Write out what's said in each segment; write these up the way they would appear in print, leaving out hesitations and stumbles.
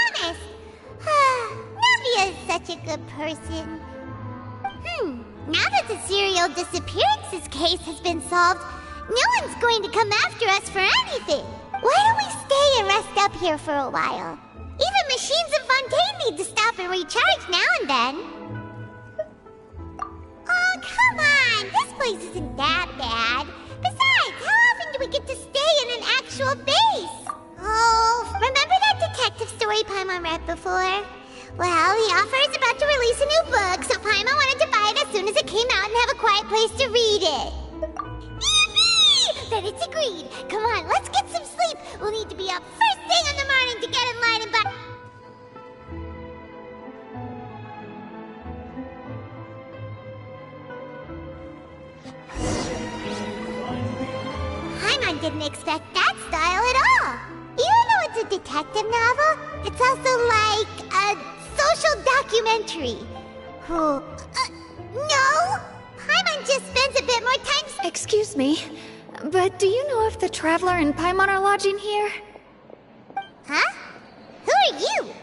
honest. Navia is such a good person. Now that the serial disappearances case has been solved, no one's going to come after us for anything. Why don't we stay and rest up here for a while? Even machines in Fontaine need to stop and recharge now and then. Oh, come on! This place isn't that bad. Besides, how often do we get to stay in an actual base? Oh, remember that detective story Paimon read before? Well, the author is about to release a new book, so Paimon wanted to buy it as soon as it came out and have a quiet place to read it. Yippee! Then it's agreed. Come on, let's get some sleep. We'll need to be up first thing in the morning to get in line and buy... Paimon didn't expect that style at all. Even though it's a detective novel, it's also like a social documentary. No! Paimon just spends a bit more time... Excuse me, but do you know if the Traveler and Paimon are lodging here? Huh? Who are you?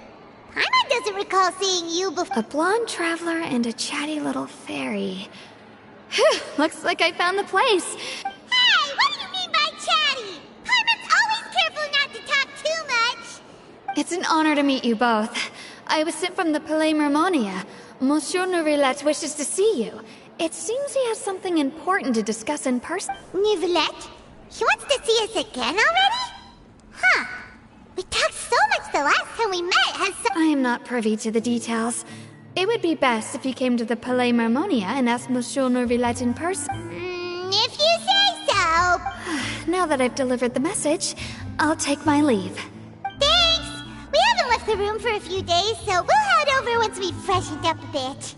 Paimon doesn't recall seeing you before... A blonde Traveler and a chatty little fairy. Looks like I found the place. Hey, what do you mean by chatty? Paimon's always careful not to talk too much. It's an honor to meet you both. I was sent from the Palais Mermonia. Monsieur Neuvillette wishes to see you. It seems he has something important to discuss in person. Neuvillette? He wants to see us again already? Huh. We talked so much the last time we met. I am not privy to the details. It would be best if you came to the Palais Mermonia and asked Monsieur Neuvillette in person. If you say so. Now that I've delivered the message, I'll take my leave. Thanks! We haven't left the room for a few days, so we'll head over once we've freshened up a bit.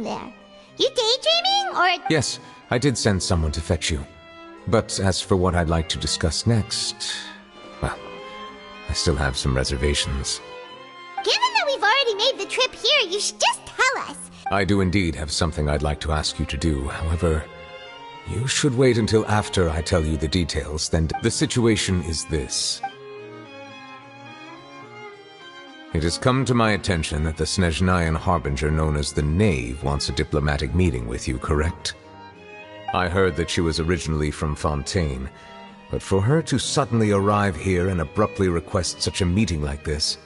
There. You daydreaming, or... Yes, I did send someone to fetch you. But as for what I'd like to discuss next... well, I still have some reservations. Given that we've already made the trip here, you should just tell us. I do indeed have something I'd like to ask you to do. However, you should wait until after I tell you the details. Then the situation is this. It has come to my attention that the Snezhnayan harbinger known as the Knave wants a diplomatic meeting with you, correct? I heard that she was originally from Fontaine, but for her to suddenly arrive here and abruptly request such a meeting like this,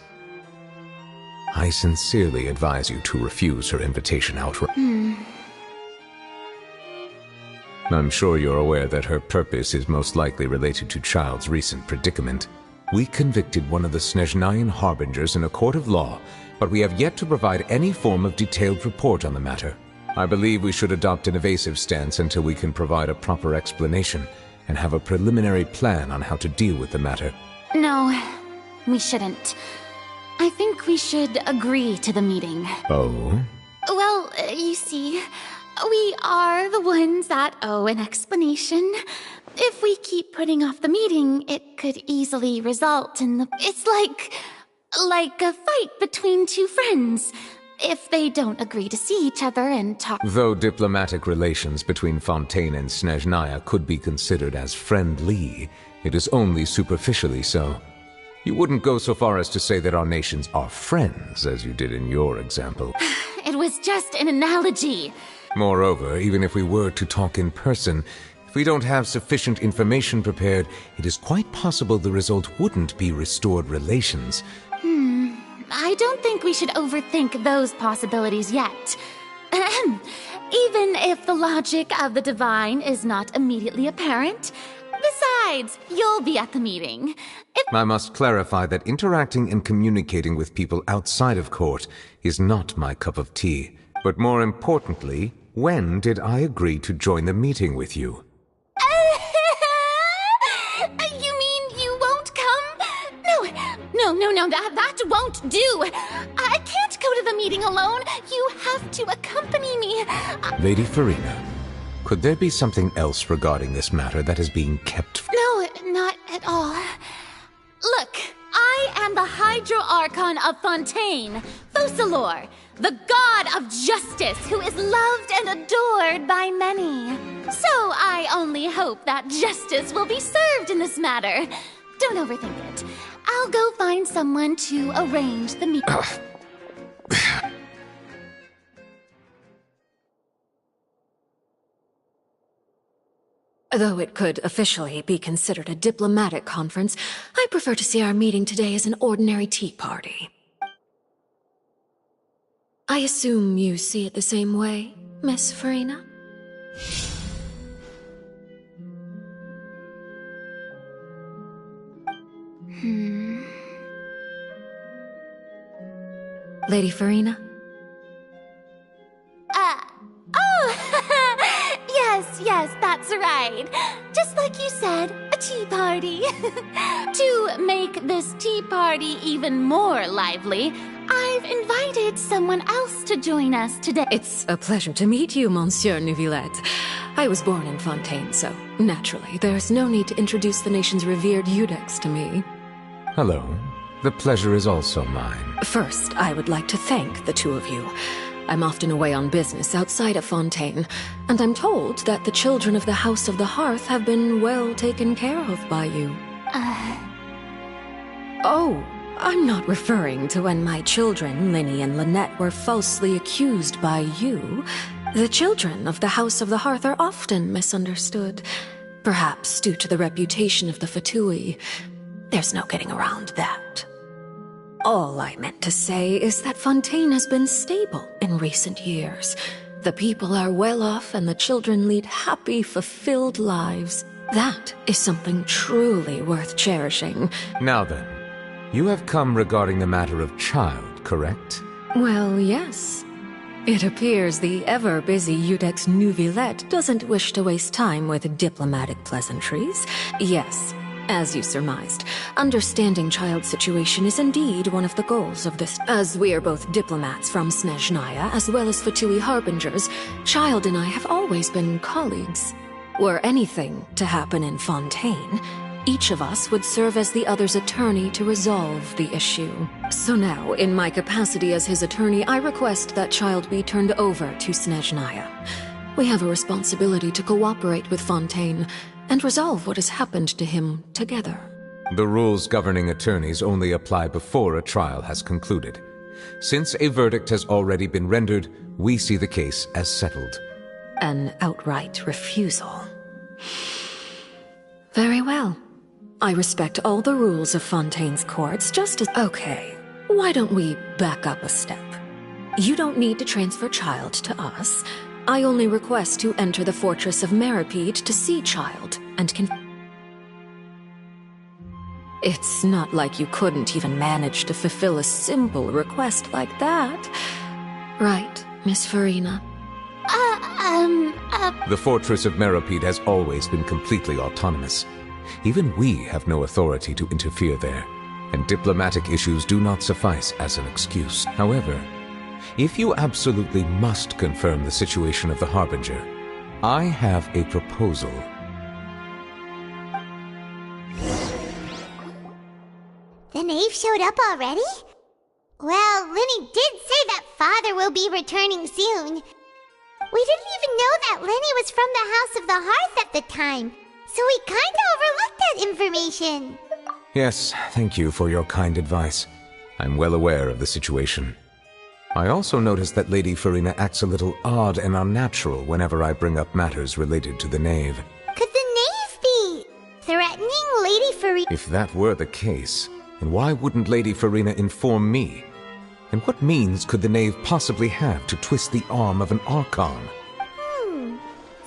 I sincerely advise you to refuse her invitation outright. I'm sure you're aware that her purpose is most likely related to Child's recent predicament. We convicted one of the Snezhnayan harbingers in a court of law, but we have yet to provide any form of detailed report on the matter. I believe we should adopt an evasive stance until we can provide a proper explanation and have a preliminary plan on how to deal with the matter. No, we shouldn't. I think we should agree to the meeting. Oh? Well, you see, we are the ones that owe an explanation. If we keep putting off the meeting, it could easily result in the... It's like a fight between two friends. If they don't agree to see each other and talk... Though diplomatic relations between Fontaine and Snezhnaya could be considered as friendly, it is only superficially so. You wouldn't go so far as to say that our nations are friends, as you did in your example. It was just an analogy. Moreover, even if we were to talk in person, if we don't have sufficient information prepared, it is quite possible the result wouldn't be restored relations. I don't think we should overthink those possibilities yet. Even if the logic of the divine is not immediately apparent. Besides, you'll be at the meeting. If I must clarify that interacting and communicating with people outside of court is not my cup of tea. But more importantly, when did I agree to join the meeting with you? You mean you won't come? No, that won't do. I can't go to the meeting alone. You have to accompany me. Lady Farina, could there be something else regarding this matter that is being kept? No, not at all. Look, I am the Hydro Archon of Fontaine, Focalor, the god of justice who is loved and adored by many. So I only hope that justice will be served in this matter. Don't overthink it. I'll go find someone to arrange the meeting. Though it could officially be considered a diplomatic conference, I prefer to see our meeting today as an ordinary tea party. I assume you see it the same way, Miss Farina? Lady Farina? Yes, that's right. Just like you said, a tea party. To make this tea party even more lively, I've invited someone else to join us today. It's a pleasure to meet you, Monsieur Neuvillette. I was born in Fontaine, so naturally, there's no need to introduce the nation's revered Iudex to me. Hello. The pleasure is also mine. First, I would like to thank the two of you. I'm often away on business outside of Fontaine, and I'm told that the children of the House of the Hearth have been well taken care of by you. Oh, I'm not referring to when my children, Lyney and Lynette, were falsely accused by you. The children of the House of the Hearth are often misunderstood, perhaps due to the reputation of the Fatui. There's no getting around that. All I meant to say is that Fontaine has been stable in recent years. The people are well off and the children lead happy, fulfilled lives. That is something truly worth cherishing. Now then, you have come regarding the matter of child, correct? Well, yes. It appears the ever-busy Iudex Neuvillette doesn't wish to waste time with diplomatic pleasantries. Yes. As you surmised, understanding child's situation is indeed one of the goals of this. As we are both diplomats from Snezhnaya, as well as Fatui harbingers, Child and I have always been colleagues. Were anything to happen in Fontaine, each of us would serve as the other's attorney to resolve the issue. So now, in my capacity as his attorney, I request that Child be turned over to Snezhnaya. We have a responsibility to cooperate with Fontaine and resolve what has happened to him together. The rules governing attorneys only apply before a trial has concluded. Since a verdict has already been rendered, we see the case as settled. An outright refusal. Very well. I respect all the rules of Fontaine's courts, just as— Okay, why don't we back up a step? You don't need to transfer Child to us. I only request to enter the Fortress of Méropide to see Child, and It's not like you couldn't even manage to fulfill a simple request like that. Right, Miss Farina? The Fortress of Méropide has always been completely autonomous. Even we have no authority to interfere there, and diplomatic issues do not suffice as an excuse. However, if you absolutely must confirm the situation of the Harbinger, I have a proposal. The knave showed up already? Well, Lyney did say that Father will be returning soon. We didn't even know that Lyney was from the House of the Hearth at the time, so we kinda overlooked that information. Yes, thank you for your kind advice. I'm well aware of the situation. I also noticed that Lady Farina acts a little odd and unnatural whenever I bring up matters related to the knave. Could the knave be threatening Lady Farina? If that were the case, then why wouldn't Lady Farina inform me? And what means could the knave possibly have to twist the arm of an Archon?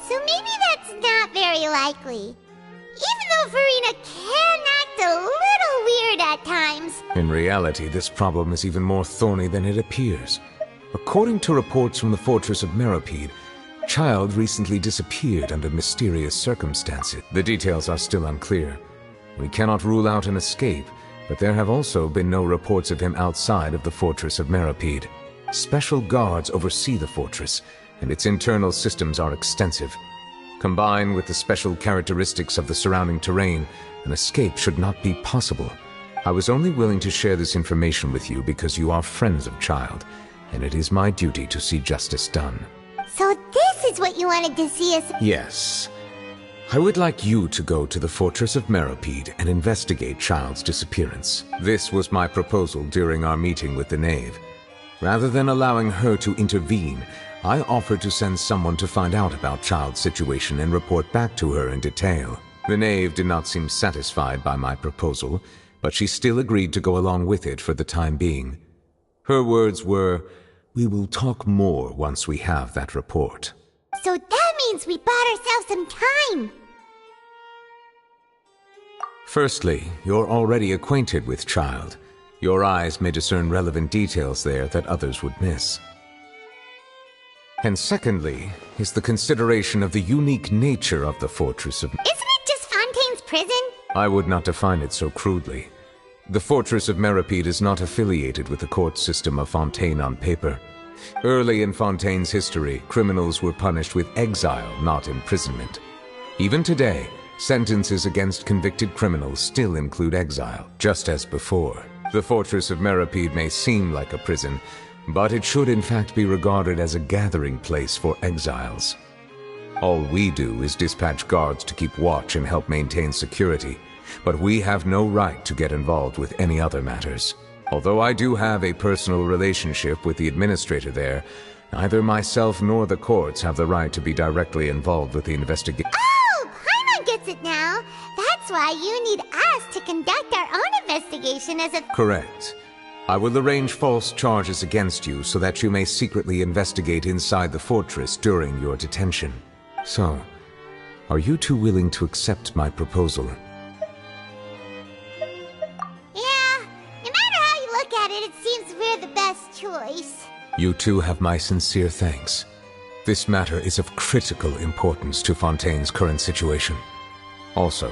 So maybe that's not very likely. Even though Farina can act a little In reality, this problem is even more thorny than it appears. According to reports from the Fortress of Méropide, Child recently disappeared under mysterious circumstances. The details are still unclear. We cannot rule out an escape, but there have also been no reports of him outside of the Fortress of Méropide. Special guards oversee the fortress, and its internal systems are extensive. Combined with the special characteristics of the surrounding terrain, an escape should not be possible. I was only willing to share this information with you because you are friends of Child, and it is my duty to see justice done. So this is what you wanted to see us— Yes. I would like you to go to the Fortress of Méropide and investigate Child's disappearance. This was my proposal during our meeting with the Knave. Rather than allowing her to intervene, I offered to send someone to find out about Child's situation and report back to her in detail. The Knave did not seem satisfied by my proposal, but she still agreed to go along with it for the time being. Her words were, "We will talk more once we have that report." So that means we bought ourselves some time! Firstly, you're already acquainted with Child. Your eyes may discern relevant details there that others would miss. And secondly, is the consideration of the unique nature of the Fortress of— Isn't it just Fontaine's prison? I would not define it so crudely. The Fortress of Méropide is not affiliated with the court system of Fontaine on paper. Early in Fontaine's history, criminals were punished with exile, not imprisonment. Even today, sentences against convicted criminals still include exile, just as before. The Fortress of Méropide may seem like a prison, but it should in fact be regarded as a gathering place for exiles. All we do is dispatch guards to keep watch and help maintain security, but we have no right to get involved with any other matters. Although I do have a personal relationship with the administrator there, neither myself nor the courts have the right to be directly involved with the investigation. Oh! Paimon gets it now! That's why you need us to conduct our own investigation as a— Correct. I will arrange false charges against you so that you may secretly investigate inside the fortress during your detention. So, are you two willing to accept my proposal? Yeah, no matter how you look at it, it seems we're the best choice. You two have my sincere thanks. This matter is of critical importance to Fontaine's current situation. Also,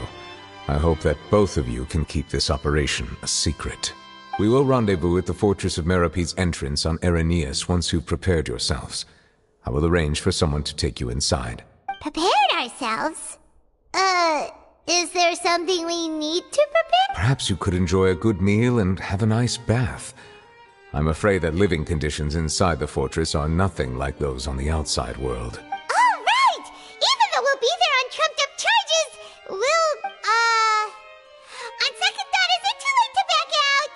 I hope that both of you can keep this operation a secret. We will rendezvous at the Fortress of Méropide's entrance on Irenaeus once you've prepared yourselves. I will arrange for someone to take you inside. Prepared ourselves? Is there something we need to prepare? Perhaps you could enjoy a good meal and have a nice bath. I'm afraid that living conditions inside the fortress are nothing like those on the outside world. Oh, right! Even though we'll be there on trumped-up charges, we'll, on second thought, is it too late to back out?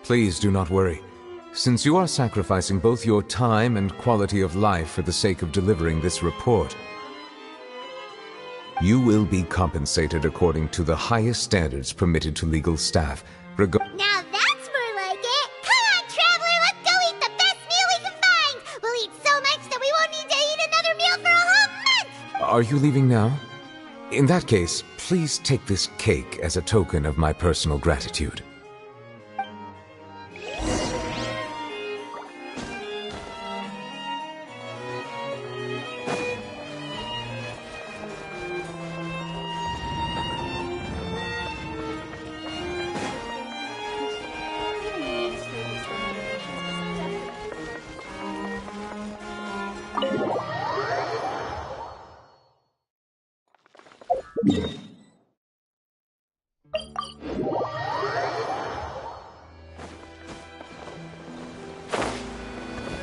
Please do not worry. Since you are sacrificing both your time and quality of life for the sake of delivering this report, you will be compensated according to the highest standards permitted to legal staff. Now that's more like it! Come on, traveler, let's go eat the best meal we can find! We'll eat so much that we won't need to eat another meal for a whole month! Are you leaving now? In that case, please take this cake as a token of my personal gratitude.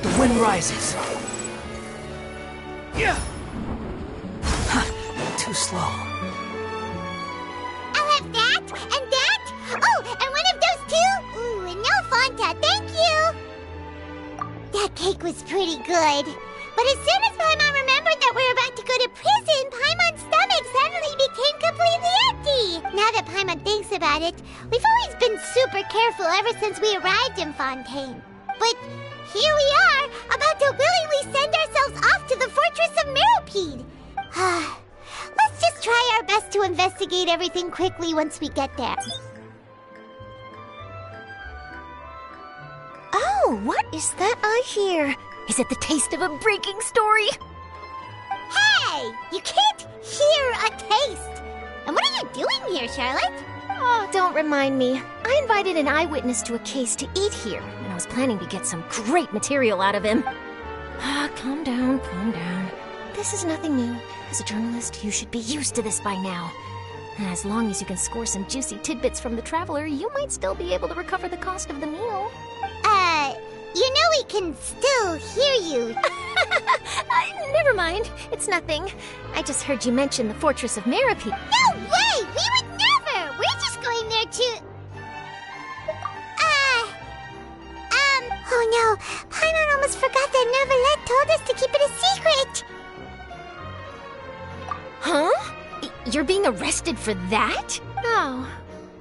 The wind rises. Yeah. Too slow. I'll have that, and that! Oh, and one of those too! Ooh, and no Fanta, thank you! That cake was pretty good. But as soon as Paimon remembered that we're about to go to prison, Paimon's stomach suddenly became completely empty! Now that Paimon thinks about it, we've always been super careful ever since we arrived in Fontaine. But here we are, about to willingly send ourselves off to the Fortress of Méropide. Let's just try our best us to investigate everything quickly once we get there. Oh, what is that I hear? Is it the taste of a breaking story? Hey! You can't hear a taste! And what are you doing here, Charlotte? Oh, don't remind me. I invited an eyewitness to a case to eat here, and I was planning to get some great material out of him. Calm down, calm down. This is nothing new. As a journalist, you should be used to this by now. As long as you can score some juicy tidbits from the traveler, you might still be able to recover the cost of the meal. You know we can still hear you. Never mind. It's nothing. I just heard you mention the Fortress of Méropide. No way! We would never! We're just going there to... Oh no. Paimon almost forgot that Neuvillette told us to keep it a secret. Huh? You're being arrested for that? Oh.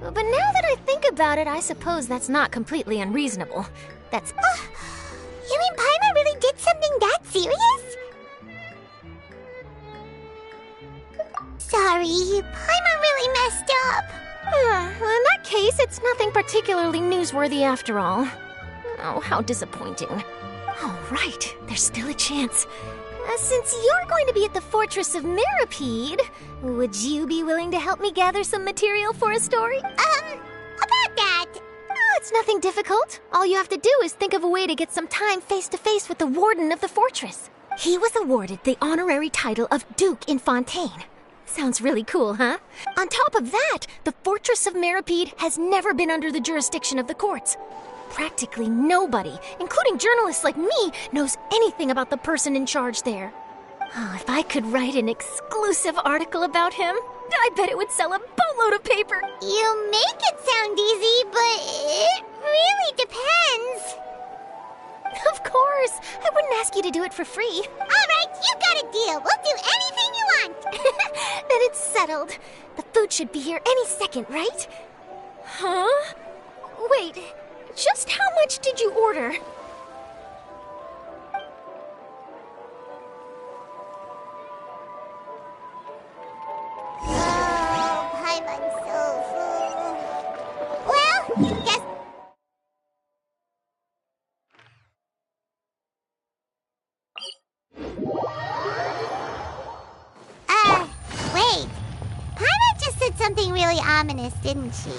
But now that I think about it, I suppose that's not completely unreasonable. That's... You mean Paimon really did something that serious? Sorry, Paimon really messed up. Well, in that case, it's nothing particularly newsworthy after all. Oh, how disappointing. All right, there's still a chance. Since you're going to be at the Fortress of Méropide, would you be willing to help me gather some material for a story? About that. Oh, it's nothing difficult. All you have to do is think of a way to get some time face-to-face with the warden of the fortress. He was awarded the honorary title of Duke in Fontaine. Sounds really cool, huh? On top of that, the Fortress of Méropide has never been under the jurisdiction of the courts. Practically nobody, including journalists like me, knows anything about the person in charge there. Oh, if I could write an exclusive article about him, I bet it would sell a boatload of paper. You make it sound easy, but it really depends. Of course. I wouldn't ask you to do it for free. All right, you got a deal. We'll do anything you want. Then it's settled. The food should be here any second, right? Huh? Wait, just how much did you order? Oh, Paimon's so full. Well, guess... Wait. Paimon just said something really ominous, didn't she?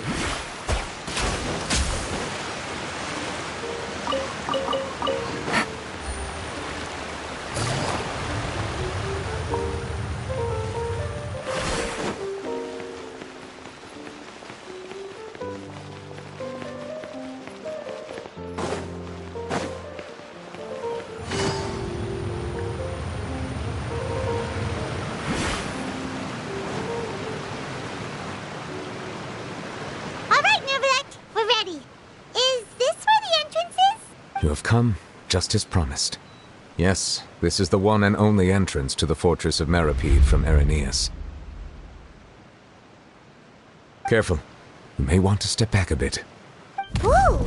You have come, just as promised. Yes, this is the one and only entrance to the Fortress of Méropide from Arrhenius. Careful. You may want to step back a bit. Whoa!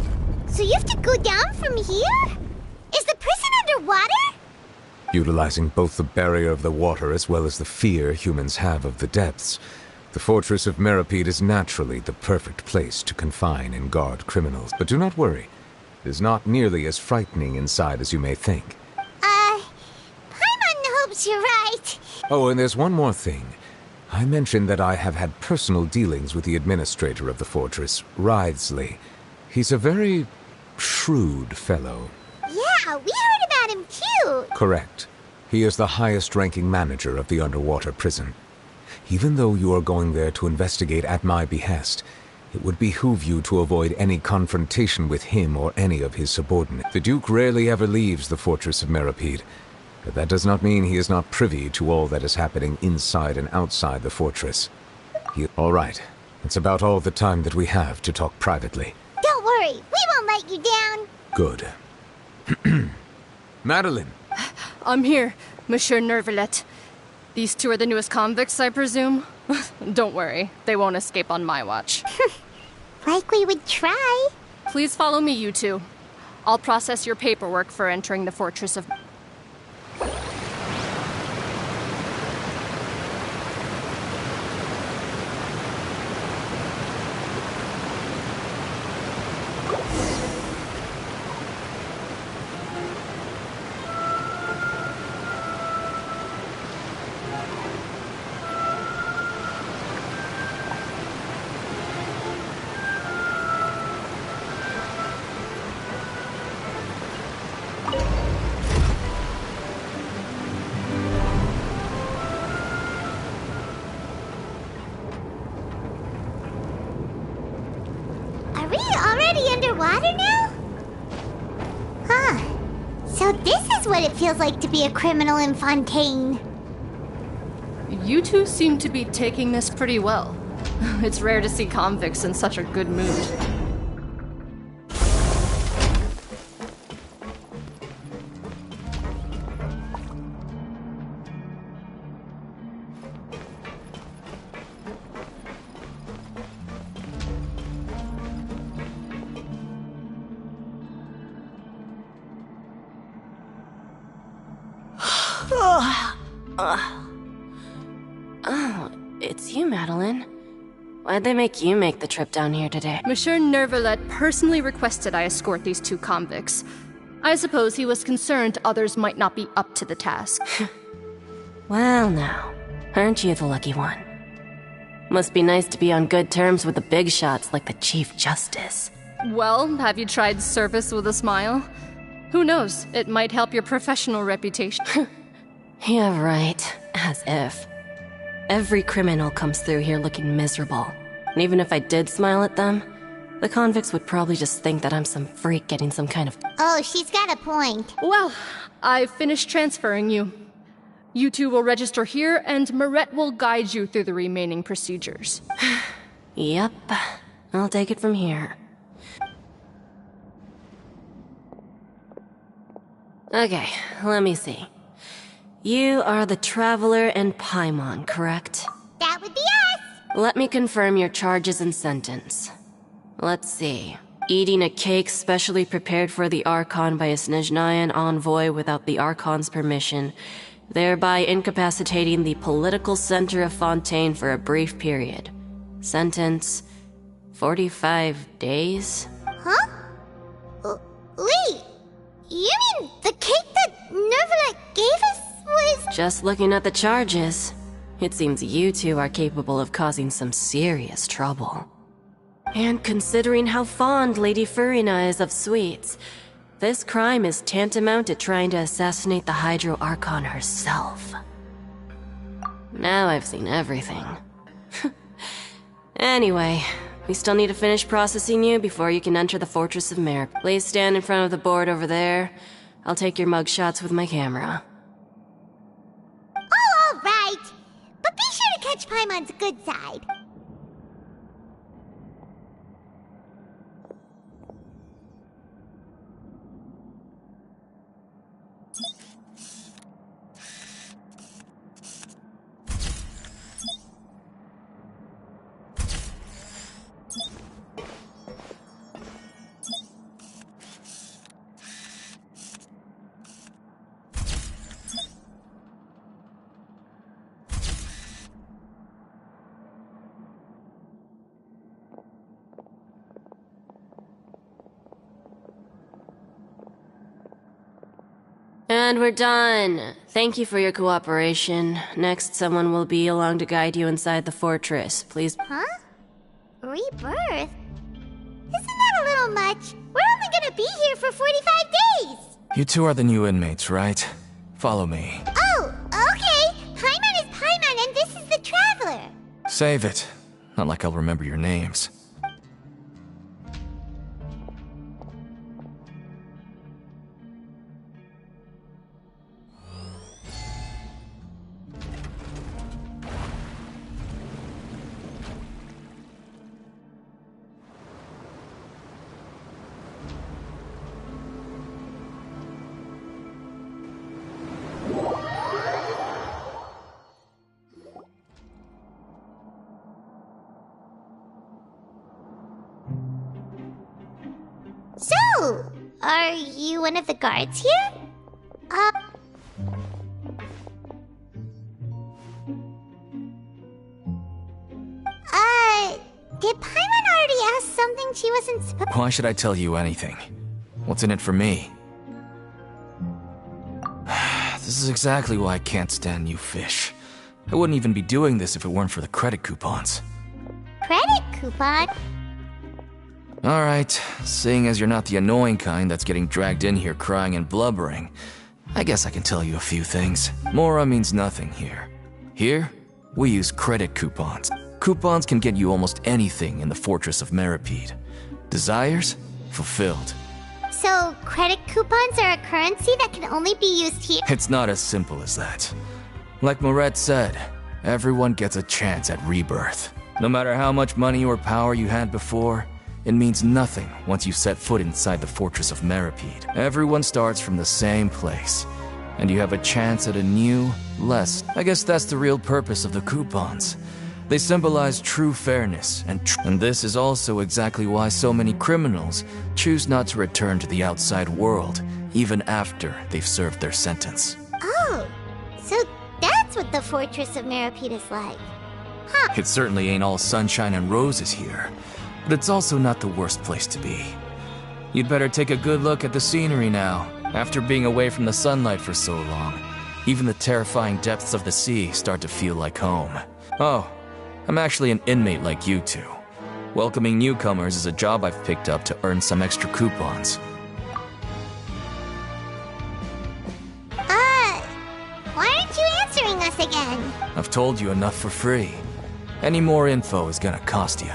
So you have to go down from here? Is the prison underwater? Utilizing both the barrier of the water as well as the fear humans have of the depths, the Fortress of Méropide is naturally the perfect place to confine and guard criminals. But do not worry. It is not nearly as frightening inside as you may think. Paimon hopes you're right. Oh, and there's one more thing. I mentioned that I have had personal dealings with the administrator of the fortress, Wriothesley. He's a very shrewd fellow. Yeah, we heard about him too. Correct. He is the highest-ranking manager of the underwater prison. Even though you are going there to investigate at my behest, it would behoove you to avoid any confrontation with him or any of his subordinates. The Duke rarely ever leaves the Fortress of Méropide, but that does not mean he is not privy to all that is happening inside and outside the fortress. All right, that's about all the time that we have to talk privately. Don't worry, we won't let you down. Good. Madeline! I'm here, Monsieur Neuvillette. These two are the newest convicts, I presume? Don't worry, they won't escape on my watch. Like we would try. Please follow me, you two. I'll process your paperwork for entering the Fortress of... underwater now? Huh. So this is what it feels like to be a criminal in Fontaine. You two seem to be taking this pretty well. It's rare to see convicts in such a good mood. Oh, it's you, Madeline. Why'd they make you make the trip down here today? Monsieur Nervalet personally requested I escort these two convicts. I suppose he was concerned others might not be up to the task. Well now, aren't you the lucky one? Must be nice to be on good terms with the big shots like the Chief Justice. Well, have you tried service with a smile? Who knows, it might help your professional reputation. Yeah, right. As if. Every criminal comes through here looking miserable. And even if I did smile at them, the convicts would probably just think that I'm some freak getting some kind of... Oh, she's got a point. Well, I've finished transferring you. You two will register here, and Marette will guide you through the remaining procedures. Yep. I'll take it from here. Okay, let me see. You are the Traveler and Paimon, correct? That would be us! Let me confirm your charges and sentence. Let's see. Eating a cake specially prepared for the Archon by a Snezhnayan envoy without the Archon's permission, thereby incapacitating the political center of Fontaine for a brief period. Sentence: 45 days? Huh? Wait, you mean the cake that Nervalet gave us was... Just looking at the charges, it seems you two are capable of causing some serious trouble. And considering how fond Lady Furina is of sweets, this crime is tantamount to trying to assassinate the Hydro Archon herself. Now I've seen everything. Anyway, we still need to finish processing you before you can enter the Fortress of Méropide. Please stand in front of the board over there. I'll take your mug shots with my camera. Oh, all right. But be sure to catch Paimon's good side. And we're done. Thank you for your cooperation. Next, someone will be along to guide you inside the fortress. Please. Huh? Rebirth? Isn't that a little much? We're only gonna be here for 45 days! You two are the new inmates, right? Follow me. Oh, okay. Paimon is Paimon and this is the Traveler. Save it. Not like I'll remember your names. So, are you one of the guards here? Did Paimon already ask something she wasn't supposed? Why should I tell you anything? What's in it for me? This is exactly why I can't stand you fish. I wouldn't even be doing this if it weren't for the credit coupons. Credit coupon? Alright, seeing as you're not the annoying kind that's getting dragged in here crying and blubbering, I guess I can tell you a few things. Mora means nothing here. Here, we use credit coupons. Coupons can get you almost anything in the Fortress of Méropide. Desires? fulfilled. So, credit coupons are a currency that can only be used here? It's not as simple as that. Like Moret said, everyone gets a chance at rebirth. No matter how much money or power you had before, it means nothing once you set foot inside the Fortress of Méropide. Everyone starts from the same place, and you have a chance at a new, less... I guess that's the real purpose of the coupons. They symbolize true fairness, and this is also exactly why so many criminals choose not to return to the outside world, even after they've served their sentence. Oh, so that's what the Fortress of Méropide is like. Huh. It certainly ain't all sunshine and roses here, but it's also not the worst place to be. You'd better take a good look at the scenery now. After being away from the sunlight for so long, even the terrifying depths of the sea start to feel like home. Oh, I'm actually an inmate like you two. Welcoming newcomers is a job I've picked up to earn some extra coupons. Why aren't you answering us again? I've told you enough for free. Any more info is gonna cost you.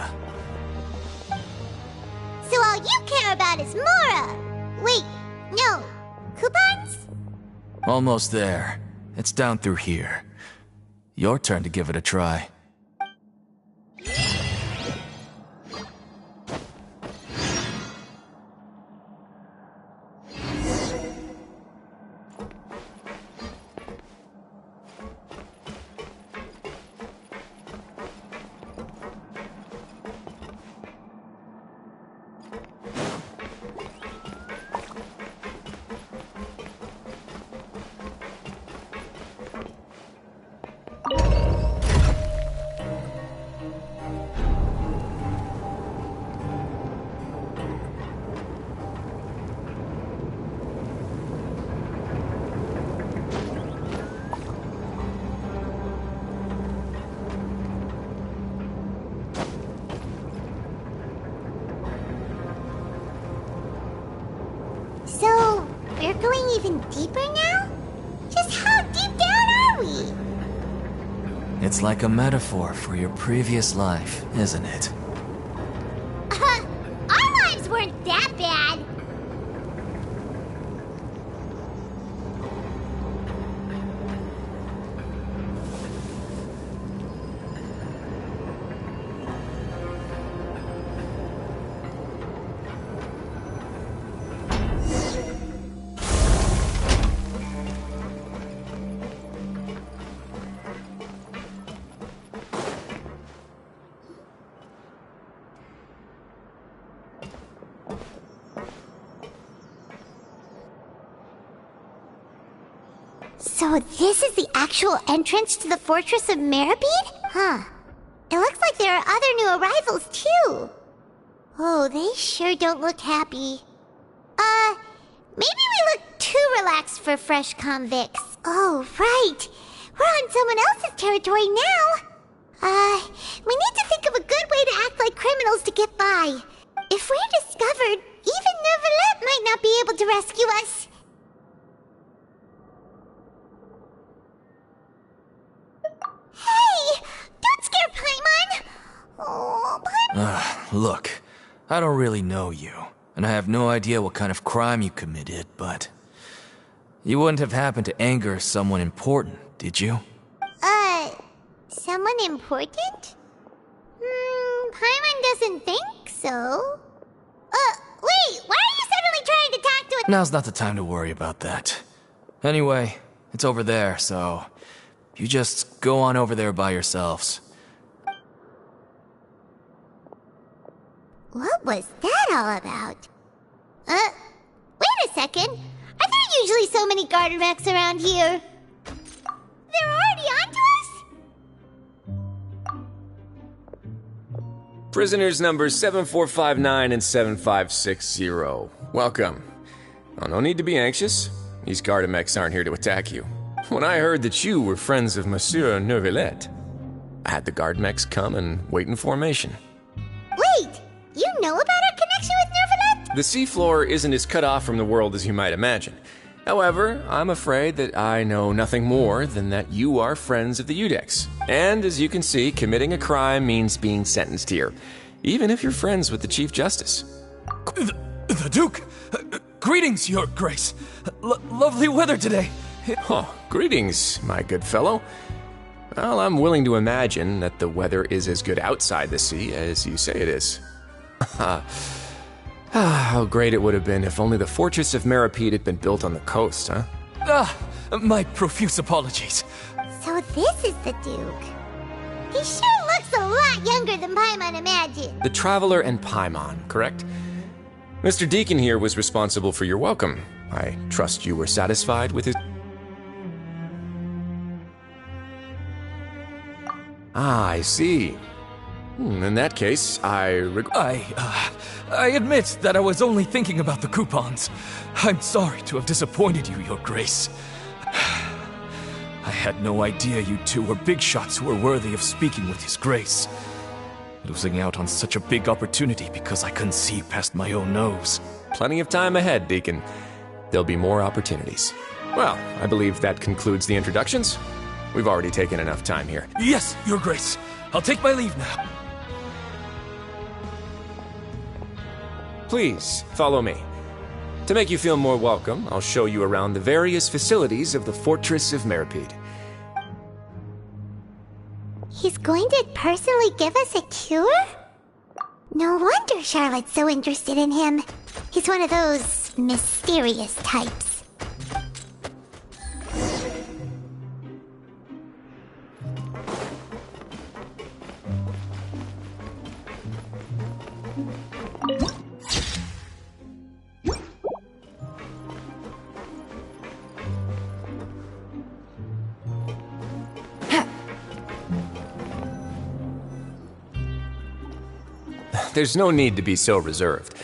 So all you care about is Mora! Wait, no. Coupons? Almost there. It's down through here. Your turn to give it a try. So, we're going even deeper now? Just how deep down are we? It's like a metaphor for your previous life, isn't it? Our lives weren't that bad. So this is the actual entrance to the Fortress of Méropide? Huh. It looks like there are other new arrivals, too. Oh, they sure don't look happy. Maybe we look too relaxed for fresh convicts. Oh, right. We're on someone else's territory now. We need to think of a good way to act like criminals to get by. If we're discovered, even Neuvillette might not be able to rescue us. Hey! Don't scare Paimon! Oh, Paimon... Look, I don't really know you, and I have no idea what kind of crime you committed, but... You wouldn't have happened to anger someone important, did you? Someone important? Paimon doesn't think so. Wait, why are you suddenly trying to talk to a... Now's not the time to worry about that. Anyway, it's over there, so... You just go on over there by yourselves. What was that all about? Wait a second. Are there usually so many garter mechs around here? They're already onto us? Prisoners numbers 7459 and 7560. Welcome. Oh, no need to be anxious. These garter mechs aren't here to attack you. When I heard that you were friends of Monsieur Neuvillette, I had the guard mechs come and wait in formation. Wait! You know about our connection with Neuvillette? The seafloor isn't as cut off from the world as you might imagine. However, I'm afraid that I know nothing more than that you are friends of the Udex. And as you can see, committing a crime means being sentenced here, even if you're friends with the Chief Justice. The Duke! Greetings, Your Grace. Lovely weather today. Oh, greetings, my good fellow. Well, I'm willing to imagine that the weather is as good outside the sea as you say it is. How great it would have been if only the Fortress of Méropide had been built on the coast, huh? My profuse apologies. So this is the Duke. He sure looks a lot younger than Paimon imagined. The Traveler and Paimon, correct? Mr. Deacon here was responsible for your welcome. I trust you were satisfied with his... Ah, I see. In that case, I admit that I was only thinking about the coupons. I'm sorry to have disappointed you, Your Grace. I had no idea you two were big shots who were worthy of speaking with His Grace. Losing out on such a big opportunity because I couldn't see past my own nose. Plenty of time ahead, Deacon. There'll be more opportunities. Well, I believe that concludes the introductions. We've already taken enough time here. Yes, Your Grace. I'll take my leave now. Please, follow me. To make you feel more welcome, I'll show you around the various facilities of the Fortress of Méropide. He's going to personally give us a cure? No wonder Charlotte's so interested in him. He's one of those mysterious types. There's no need to be so reserved.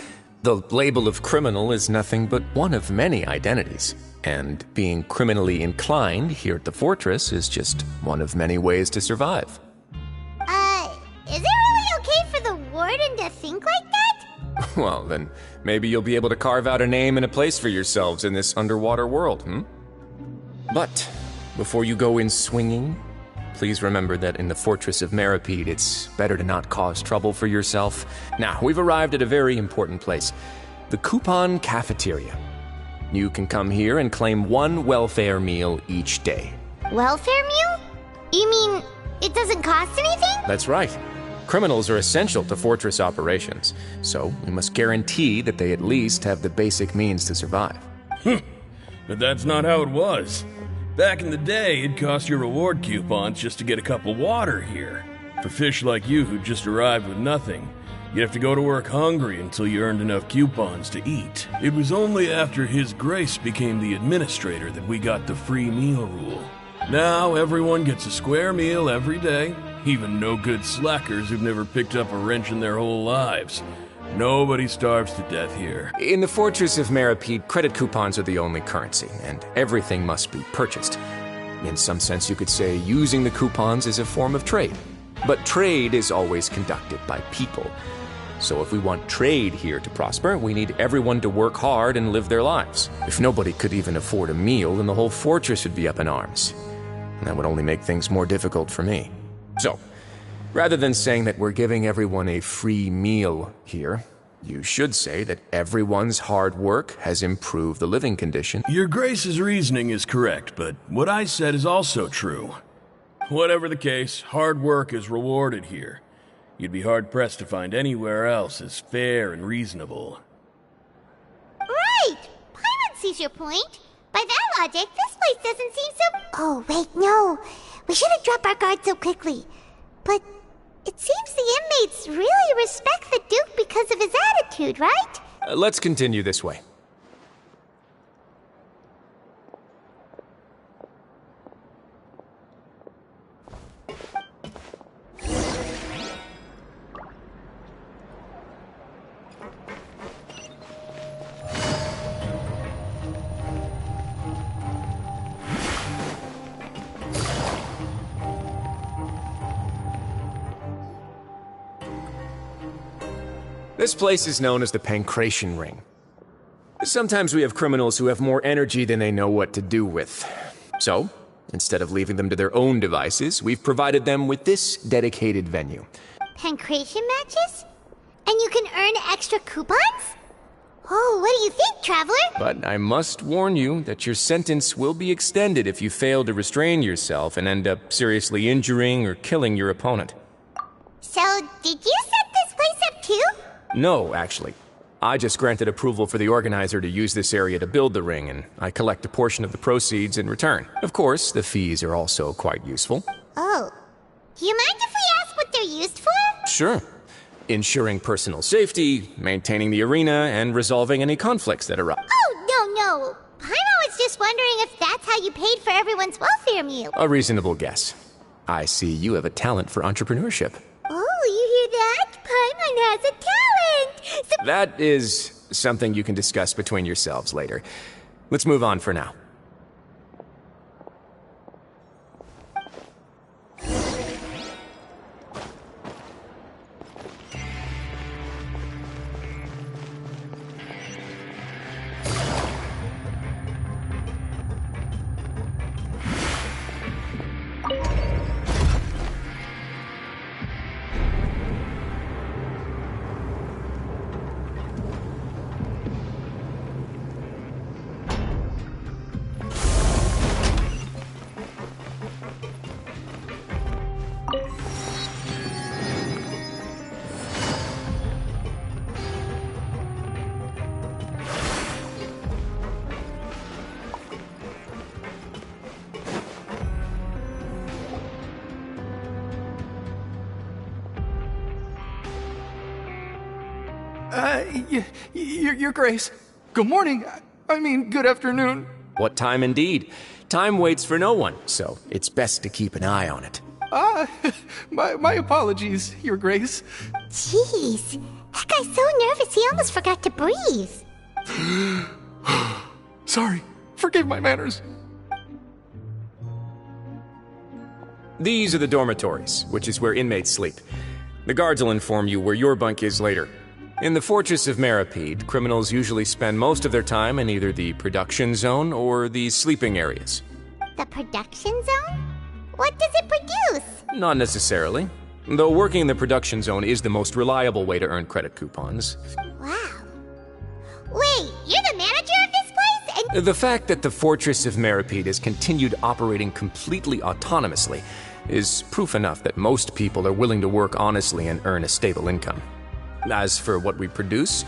The label of criminal is nothing but one of many identities, and being criminally inclined here at the Fortress is just one of many ways to survive. Is it really okay for the Warden to think like that? Well, then maybe you'll be able to carve out a name and a place for yourselves in this underwater world, But before you go in swinging, please remember that in the Fortress of Méropide, it's better to not cause trouble for yourself. Now, we've arrived at a very important place, the Coupon Cafeteria. You can come here and claim one welfare meal each day. Welfare meal? You mean it doesn't cost anything? That's right. Criminals are essential to Fortress operations, so we must guarantee that they at least have the basic means to survive. But that's not how it was. Back in the day, it cost your reward coupons just to get a cup of water here. For fish like you who just arrived with nothing, you'd have to go to work hungry until you earned enough coupons to eat. It was only after His Grace became the administrator that we got the free meal rule. Now everyone gets a square meal every day, even no-good slackers who've never picked up a wrench in their whole lives. Nobody starves to death here. In the Fortress of Méropide, credit coupons are the only currency, and everything must be purchased. In some sense, you could say using the coupons is a form of trade. But trade is always conducted by people. So if we want trade here to prosper, we need everyone to work hard and live their lives. If nobody could even afford a meal, then the whole fortress would be up in arms. And that would only make things more difficult for me. So, rather than saying that we're giving everyone a free meal here, you should say that everyone's hard work has improved the living condition. Your Grace's reasoning is correct, but what I said is also true. Whatever the case, hard work is rewarded here. You'd be hard-pressed to find anywhere else as fair and reasonable. Right! Paimon sees your point. By that logic, this place doesn't seem so... Oh, wait, no. We shouldn't drop our guard so quickly. But it seems the inmates really respect the Duke because of his attitude, right? Let's continue this way. This place is known as the Pancration Ring. Sometimes we have criminals who have more energy than they know what to do with. So, instead of leaving them to their own devices, we've provided them with this dedicated venue. Pancration matches? And you can earn extra coupons? Oh, what do you think, Traveler? But I must warn you that your sentence will be extended if you fail to restrain yourself and end up seriously injuring or killing your opponent. So, did you set this place up too? No, actually. I just granted approval for the organizer to use this area to build the ring, and I collect a portion of the proceeds in return. Of course, the fees are also quite useful. Oh. Do you mind if we ask what they're used for? Sure. Ensuring personal safety, maintaining the arena, and resolving any conflicts that arise. Oh, no. Paimon was just wondering if that's how you paid for everyone's welfare meal. A reasonable guess. I see you have a talent for entrepreneurship. Oh, you hear that? Paimon has a talent! That is something you can discuss between yourselves later. Let's move on for now. Your Grace. Good morning. I mean, good afternoon. What time indeed? Time waits for no one, so it's best to keep an eye on it. My apologies, Your Grace. Jeez, that guy's so nervous he almost forgot to breathe. Sorry, forgive my manners. These are the dormitories, which is where inmates sleep. The guards will inform you where your bunk is later. In the Fortress of Méropide, criminals usually spend most of their time in either the production zone or the sleeping areas. The production zone? What does it produce? Not necessarily. Though working in the production zone is the most reliable way to earn credit coupons. Wow. Wait, you're the manager of this place? And The fact that the Fortress of Méropide has continued operating completely autonomously is proof enough that most people are willing to work honestly and earn a stable income. As for what we produce,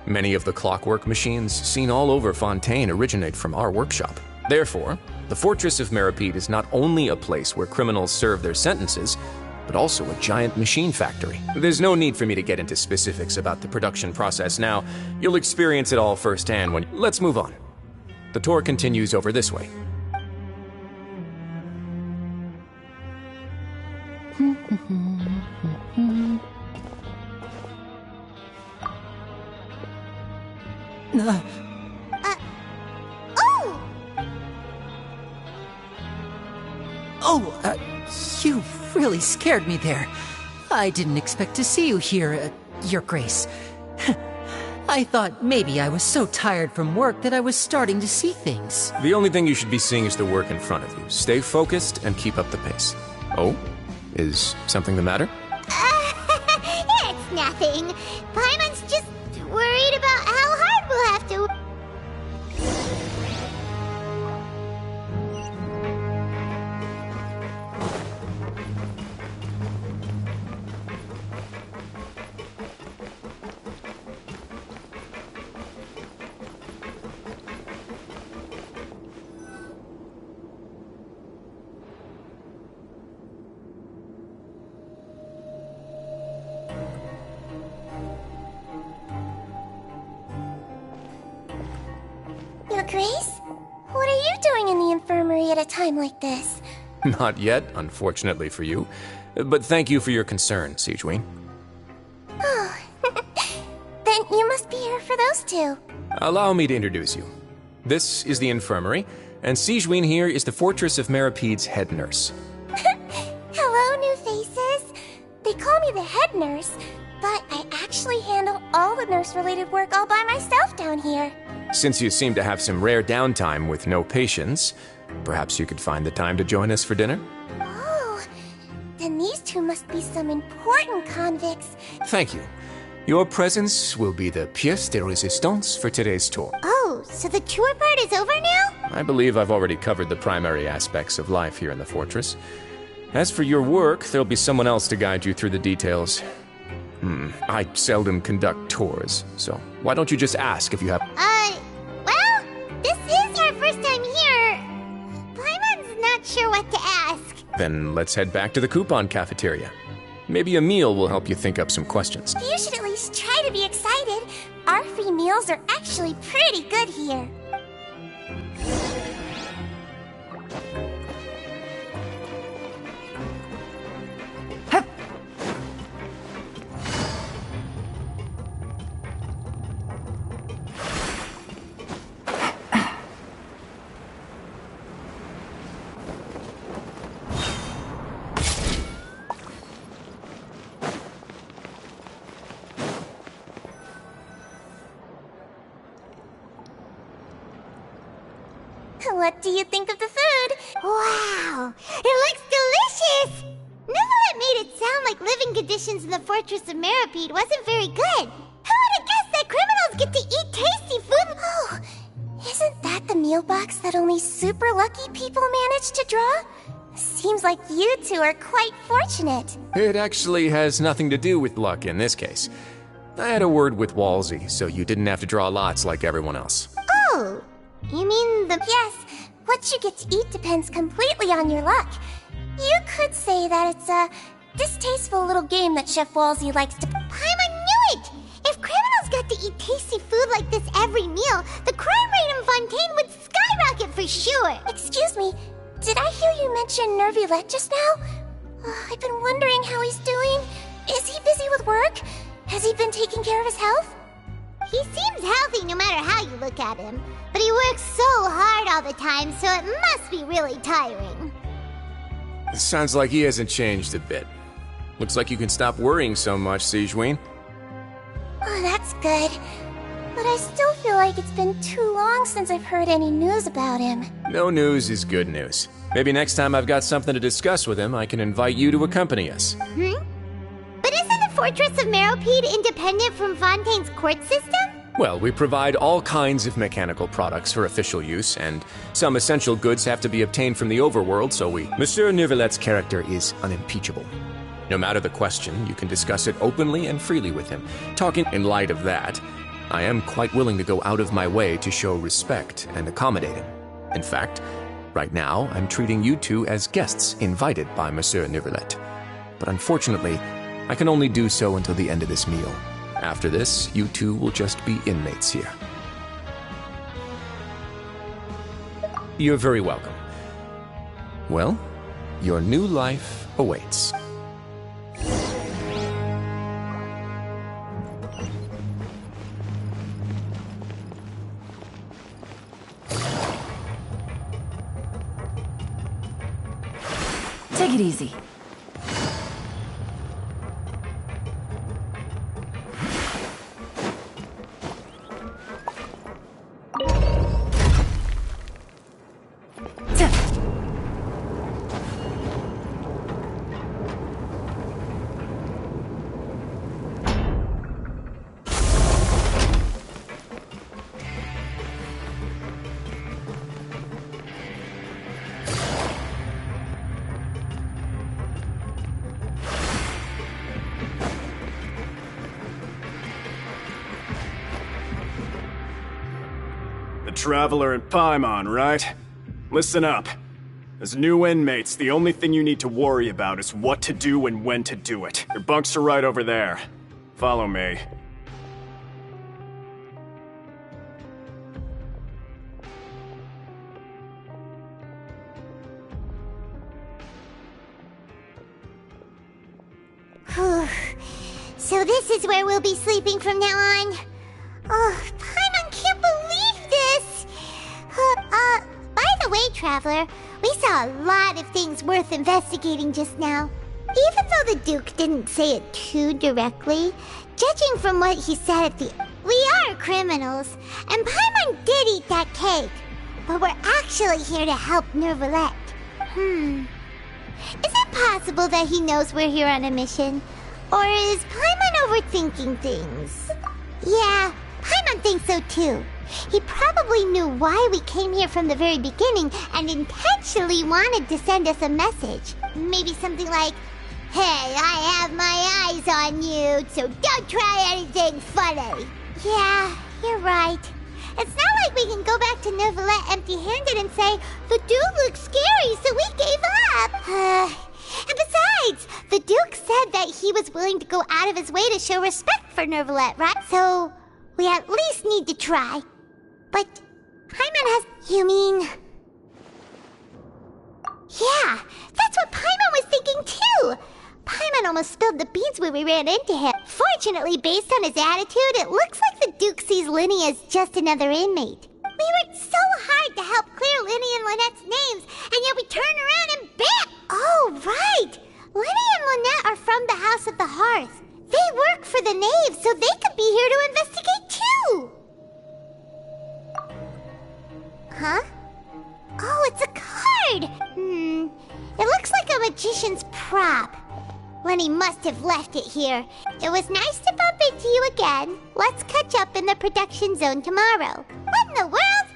many of the clockwork machines seen all over Fontaine originate from our workshop. Therefore, the Fortress of Méropide is not only a place where criminals serve their sentences, but also a giant machine factory. There's no need for me to get into specifics about the production process now. You'll experience it all firsthand when... Let's move on. The tour continues over this way. You really scared me there. I didn't expect to see you here, Your Grace. I thought maybe I was so tired from work that I was starting to see things. The only thing you should be seeing is the work in front of you. Stay focused and keep up the pace. Oh? Is something the matter? It's nothing. Paimon's just worried about how hard we'll have to... Your Grace? What are you doing in the infirmary at a time like this? Not yet, unfortunately for you. But thank you for your concern, Sigewinne. Oh, then you must be here for those two. Allow me to introduce you. This is the infirmary, and Sigewinne here is the Fortress of Méropide's head nurse. Hello, new faces. They call me the head nurse, but I actually handle all the nurse-related work all by myself down here. Since you seem to have some rare downtime with no patients, perhaps you could find the time to join us for dinner? Oh, then these two must be some important convicts. Thank you. Your presence will be the pièce de résistance for today's tour. Oh, so the tour part is over now? I believe I've already covered the primary aspects of life here in the fortress. As for your work, there'll be someone else to guide you through the details. I seldom conduct tours, so why don't you just ask if you have... Well, this is our first time here. Paimon's not sure what to ask. Then let's head back to the coupon cafeteria. Maybe a meal will help you think up some questions. You should at least try to be excited. Our free meals are actually pretty good here. What do you think of the food? Wow, it looks delicious! Neverlet made it sound like living conditions in the Fortress of Méropide wasn't very good. Who would have guessed that criminals get to eat tasty food? Oh, isn't that the meal box that only super lucky people manage to draw? Seems like you two are quite fortunate. It actually has nothing to do with luck in this case. I had a word with Wolsey, so you didn't have to draw lots like everyone else. Oh, you mean the... Yes, what you get to eat depends completely on your luck. You could say that it's a distasteful little game that Chef Wolsey likes to... Paimon knew it! If criminals got to eat tasty food like this every meal, the crime rate in Fontaine would skyrocket for sure! Excuse me, did I hear you mention Nervylette just now? I've been wondering how he's doing. Is he busy with work? Has he been taking care of his health? He seems healthy no matter how you look at him, but he works so hard all the time, so it must be really tiring. It sounds like he hasn't changed a bit. Looks like you can stop worrying so much, Sigewinne. Oh, that's good. But I still feel like it's been too long since I've heard any news about him. No news is good news. Maybe next time I've got something to discuss with him, I can invite you to accompany us. But isn't the Fortress of Méropide independent from Fontaine's court system? Well, we provide all kinds of mechanical products for official use, and some essential goods have to be obtained from the overworld, so Monsieur Nervylette's character is unimpeachable. No matter the question, you can discuss it openly and freely with him. Talking in light of that, I am quite willing to go out of my way to show respect and accommodate him. In fact, right now, I'm treating you two as guests invited by Monsieur Nervylette. But unfortunately, I can only do so until the end of this meal. After this, you two will just be inmates here. You're very welcome. Well, your new life awaits. Take it easy. Traveler in Paimon, right? Listen up. As new inmates, the only thing you need to worry about is what to do and when to do it. Your bunks are right over there. Follow me. So this is where we'll be sleeping from now on. Oh, Paimon can't believe this! By the way, Traveler, we saw a lot of things worth investigating just now. Even though the Duke didn't say it too directly, judging from what he said at the... We are criminals, and Paimon did eat that cake, but we're actually here to help Nervylette. Is it possible that he knows we're here on a mission? Or is Paimon over overthinking things. Yeah, Paimon thinks so too. He probably knew why we came here from the very beginning and intentionally wanted to send us a message. Maybe something like, "Hey, I have my eyes on you, so don't try anything funny." Yeah, you're right. It's not like we can go back to Neuvillette empty-handed and say, "The Duke looks scary, so we gave up." And besides, the Duke said that he was willing to go out of his way to show respect for Neuvillette, right? So we at least need to try. But Paimon has... You mean... Yeah, that's what Paimon was thinking too! Paimon almost spilled the beans when we ran into him. Fortunately, based on his attitude, it looks like the Duke sees Lyney as just another inmate. We worked so hard to help clear Lyney and Lynette's names, and yet we turn around and bam! Oh, right! Lyney and Lynette are from the House of the Hearth. They work for the Knave, so they could be here to investigate too! Huh? Oh, it's a card! It looks like a magician's prop. Lyney must have left it here. It was nice to bump into you again. Let's catch up in the production zone tomorrow. What in the world?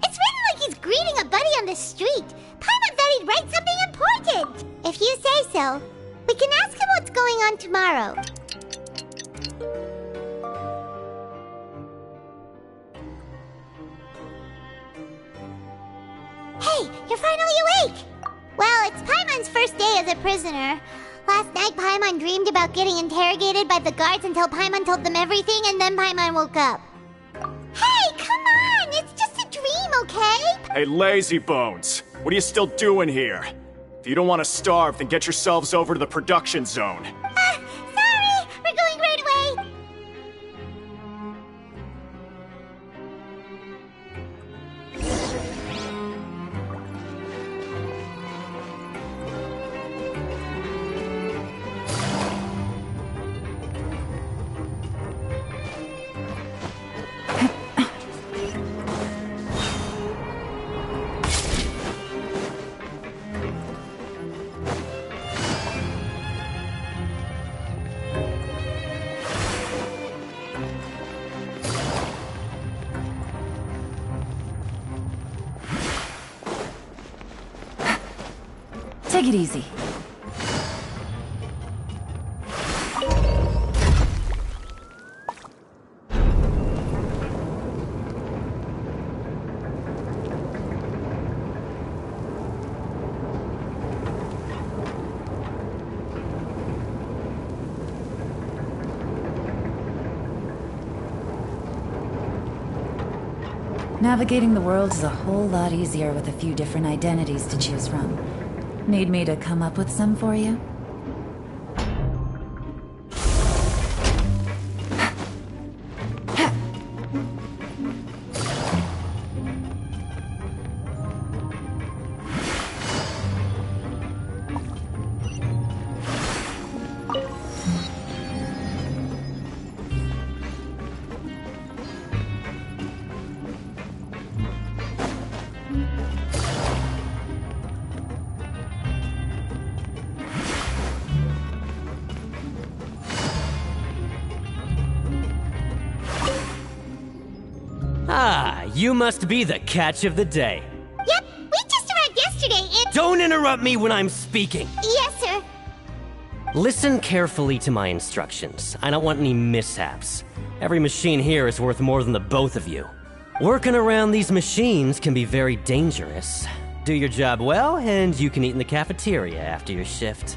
It's written like he's greeting a buddy on the street. Paimon thought he'd write something important. If you say so, we can ask him what's going on tomorrow. Hey, you're finally awake! Well, it's Paimon's first day as a prisoner. Last night, Paimon dreamed about getting interrogated by the guards until Paimon told them everything, and then Paimon woke up. Hey, come on! It's just a dream, okay? Hey, lazy bones! What are you still doing here? If you don't want to starve, then get yourselves over to the production zone. Sorry! We're going right away! Take it easy. Navigating the world is a whole lot easier with a few different identities to choose from. Need me to come up with some for you? Ah, you must be the catch of the day. Yep, we just arrived yesterday and... Don't interrupt me when I'm speaking! Yes, sir. Listen carefully to my instructions. I don't want any mishaps. Every machine here is worth more than the both of you. Working around these machines can be very dangerous. Do your job well, and you can eat in the cafeteria after your shift.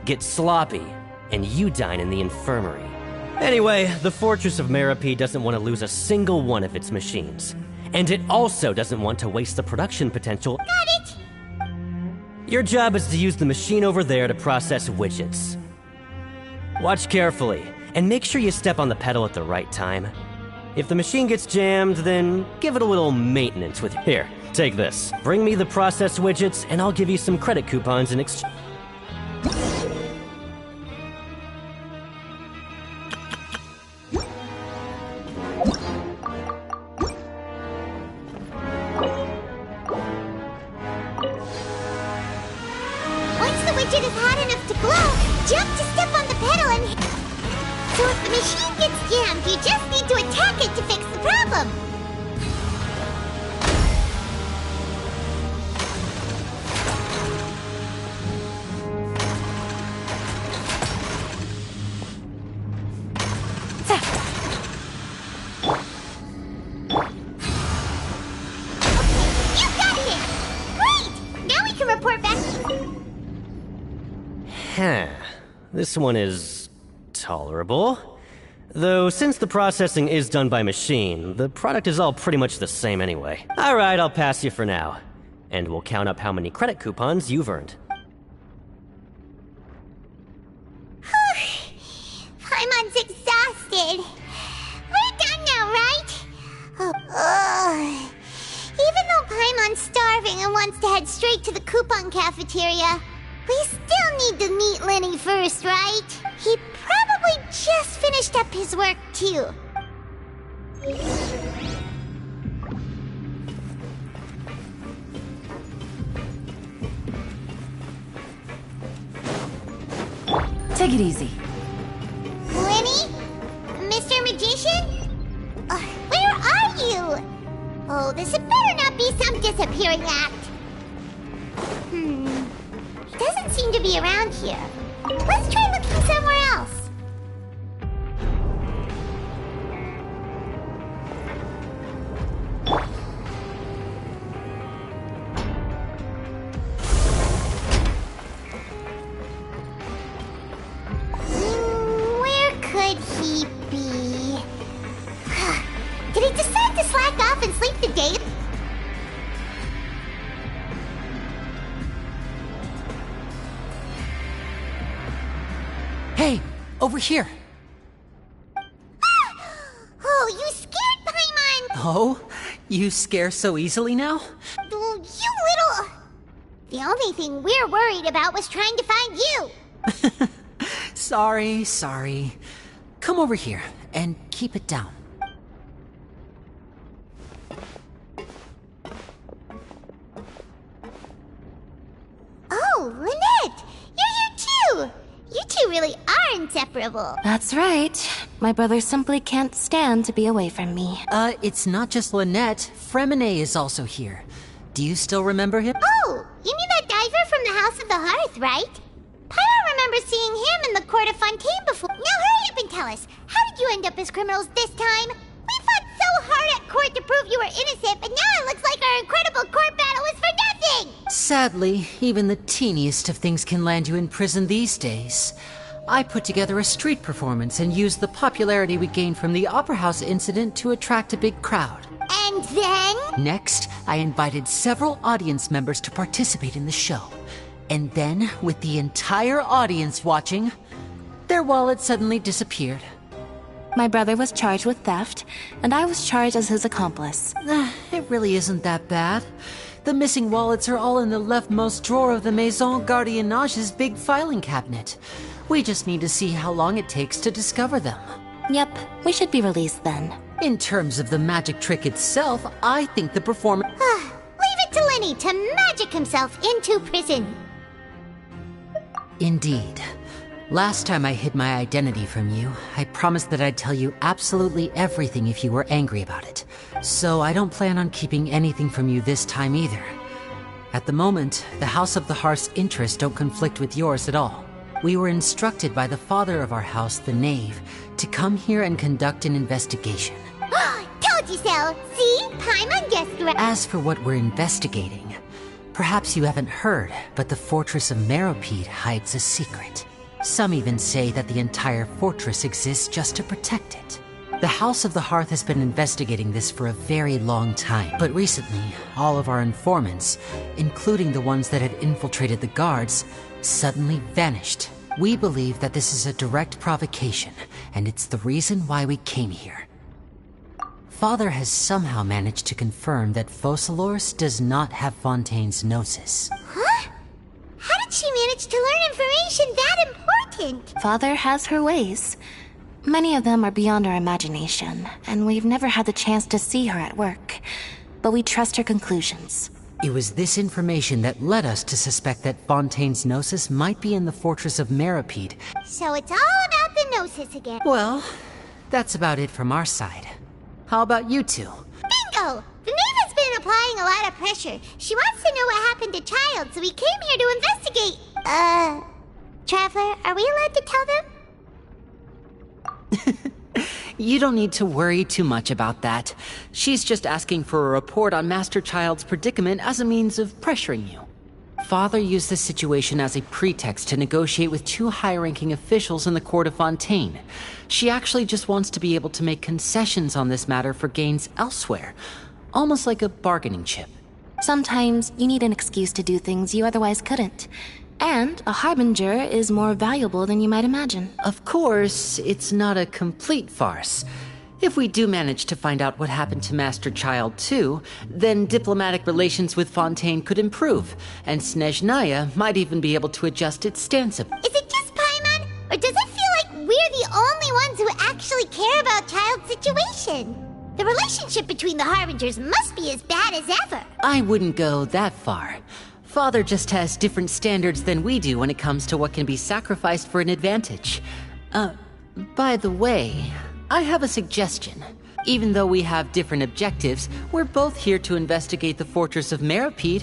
Get sloppy, and you dine in the infirmary. Anyway, the Fortress of Méropide doesn't want to lose a single one of its machines. And it also doesn't want to waste the production potential. Got it! Your job is to use the machine over there to process widgets. Watch carefully, and make sure you step on the pedal at the right time. If the machine gets jammed, then give it a little maintenance with... Here, take this. Bring me the processed widgets, and I'll give you some credit coupons in exchange. Once the widget is hot enough to glow, jump to step on the pedal and... So if the machine gets jammed, you just need to attack it to fix the problem. This one is tolerable. Though since the processing is done by machine, the product is all pretty much the same anyway. Alright, I'll pass you for now. And we'll count up how many credit coupons you've earned. Paimon's exhausted. We're done now, right? Even though Paimon's starving and wants to head straight to the coupon cafeteria, we still need to meet Lyney first, right? He probably just finished up his work, too. Take it easy. Lyney? Mr. Magician? Where are you? Oh, this had better not be some disappearing act. He doesn't seem to be around here. Let's try looking somewhere else. Where could he be? Did he decide to slack off and sleep the day? Hey, over here. Oh, you scared Paimon! Oh, you scare so easily now? Oh, you little... The only thing we're worried about was trying to find you. Sorry. Come over here and keep it down. Oh, Lynette! You're here too! You two really are inseparable. That's right. My brother simply can't stand to be away from me. It's not just Lynette. Fremine is also here. Do you still remember him? Oh, you mean that diver from the House of the Hearth, right? Paimon remembers seeing him in the Court of Fontaine before. Now hurry up and tell us, how did you end up as criminals this time? We fought so hard at court to prove you were innocent, but now it looks like our incredible court battle was for nothing! Sadly, even the teeniest of things can land you in prison these days. I put together a street performance and used the popularity we gained from the Opera House incident to attract a big crowd. And then? Next, I invited several audience members to participate in the show. And then, with the entire audience watching, their wallet suddenly disappeared. My brother was charged with theft, and I was charged as his accomplice. It really isn't that bad. The missing wallets are all in the leftmost drawer of the Maison Gardiennage's big filing cabinet. We just need to see how long it takes to discover them. Yep, we should be released then. In terms of the magic trick itself, I think the performance... Leave it to Lyney to magic himself into prison. Indeed. Last time I hid my identity from you, I promised that I'd tell you absolutely everything if you were angry about it. So I don't plan on keeping anything from you this time either. At the moment, the House of the Hearth's interests don't conflict with yours at all. We were instructed by the father of our house, the Knave, to come here and conduct an investigation. Told you so! See? Paimon guessed right. As for what we're investigating, perhaps you haven't heard, but the Fortress of Méropide hides a secret. Some even say that the entire fortress exists just to protect it. The House of the Hearth has been investigating this for a very long time, but recently, all of our informants, including the ones that had infiltrated the guards, suddenly vanished. We believe that this is a direct provocation, and it's the reason why we came here. Father has somehow managed to confirm that Focalors does not have Fontaine's gnosis. Huh? How did she manage to learn information that important? Father has her ways. Many of them are beyond our imagination, and we've never had the chance to see her at work. But we trust her conclusions. It was this information that led us to suspect that Fontaine's gnosis might be in the Fortress of Méropide. So it's all about the the Gnosis again. Well, that's about it from our side. How about you two? Bingo! Reneva's been applying a lot of pressure. She wants to know what happened to Child, so we came here to investigate. Traveler, are we allowed to tell them? You don't need to worry too much about that. She's just asking for a report on Master Child's predicament as a means of pressuring you. Father used this situation as a pretext to negotiate with two high-ranking officials in the court of Fontaine. She actually just wants to be able to make concessions on this matter for gains elsewhere, almost like a bargaining chip. Sometimes you need an excuse to do things you otherwise couldn't. And a harbinger is more valuable than you might imagine. Of course, it's not a complete farce. If we do manage to find out what happened to Master Child too, then diplomatic relations with Fontaine could improve, and Snezhnaya might even be able to adjust its stance a bit. Is it just Paimon? Or does it feel like we're the only ones who actually care about Child's situation? The relationship between the Harbingers must be as bad as ever. I wouldn't go that far. Father just has different standards than we do when it comes to what can be sacrificed for an advantage. By the way, I have a suggestion. Even though we have different objectives, we're both here to investigate the Fortress of Méropide.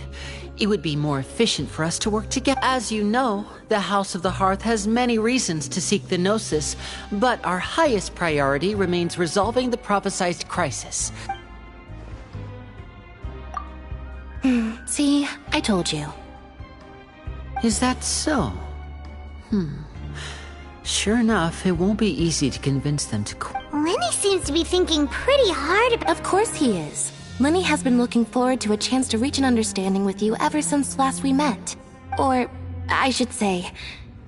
It would be more efficient for us to work together. As you know, the House of the Hearth has many reasons to seek the Gnosis, but our highest priority remains resolving the prophesized crisis. See, I told you. Is that so? Sure enough, it won't be easy to convince them to Lyney seems to be thinking pretty hard about— Of course he is. Lyney has been looking forward to a chance to reach an understanding with you ever since last we met. Or, I should say,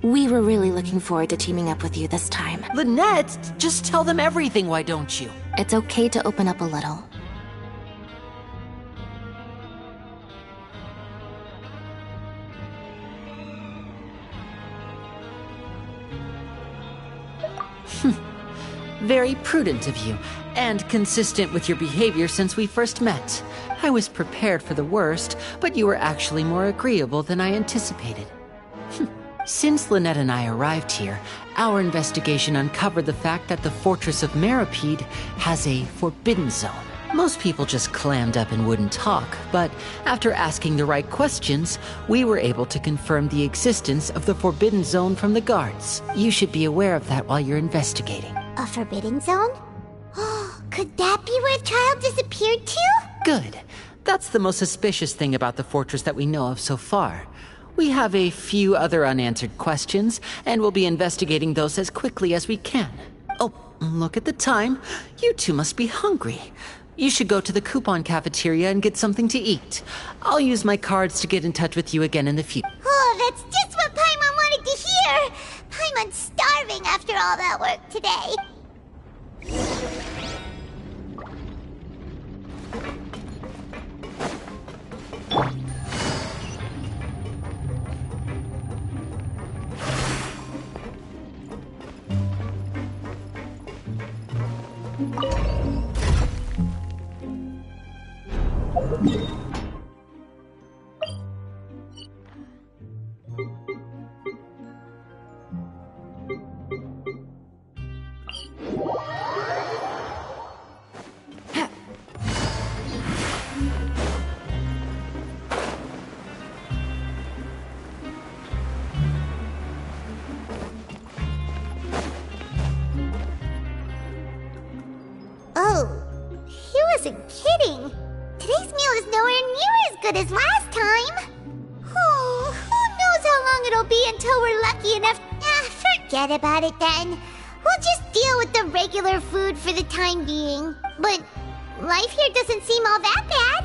we were really looking forward to teaming up with you this time. Lynette, just tell them everything, why don't you? It's okay to open up a little. Very prudent of you, and consistent with your behavior since we first met. I was prepared for the worst, but you were actually more agreeable than I anticipated. Since Lynette and I arrived here, our investigation uncovered the fact that the Fortress of Méropide has a forbidden zone. Most people just clammed up and wouldn't talk, but after asking the right questions, we were able to confirm the existence of the forbidden zone from the guards. You should be aware of that while you're investigating. A forbidden zone? Could that be where Child disappeared to? Good. That's the most suspicious thing about the fortress that we know of so far. We have a few other unanswered questions, and we'll be investigating those as quickly as we can. Oh, look at the time. You two must be hungry. You should go to the coupon cafeteria and get something to eat. I'll use my cards to get in touch with you again in the future. Oh, that's just what Paimon wanted to hear! Paimon's starving after all that work today. As last time. Oh, who knows how long it'll be until we're lucky enough. Forget about it then. We'll just deal with the regular food for the time being. But life here doesn't seem all that bad.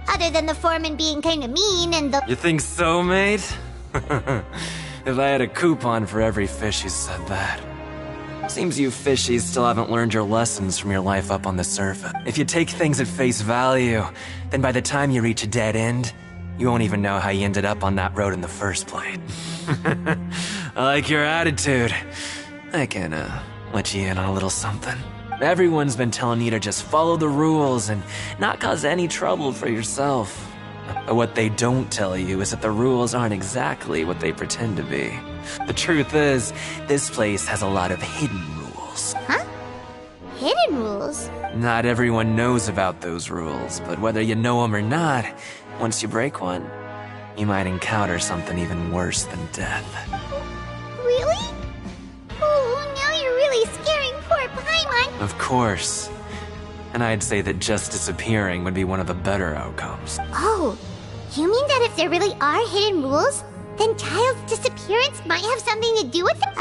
Other than the foreman being kinda mean and the— You think so, mate? If I had a coupon for every fish who said that. Seems you fishies still haven't learned your lessons from your life up on the surface. If you take things at face value, then by the time you reach a dead end, you won't even know how you ended up on that road in the first place. I like your attitude. I can, let you in on a little something. Everyone's been telling you to just follow the rules and not cause any trouble for yourself. But what they don't tell you is that the rules aren't exactly what they pretend to be. The truth is, this place has a lot of hidden rules. Huh? Hidden rules? Not everyone knows about those rules, but whether you know them or not, once you break one, you might encounter something even worse than death. Really? Oh, now you're really scaring poor Paimon. Of course. And I'd say that just disappearing would be one of the better outcomes. Oh, you mean that if there really are hidden rules, then Child's disappearance might have something to do with it?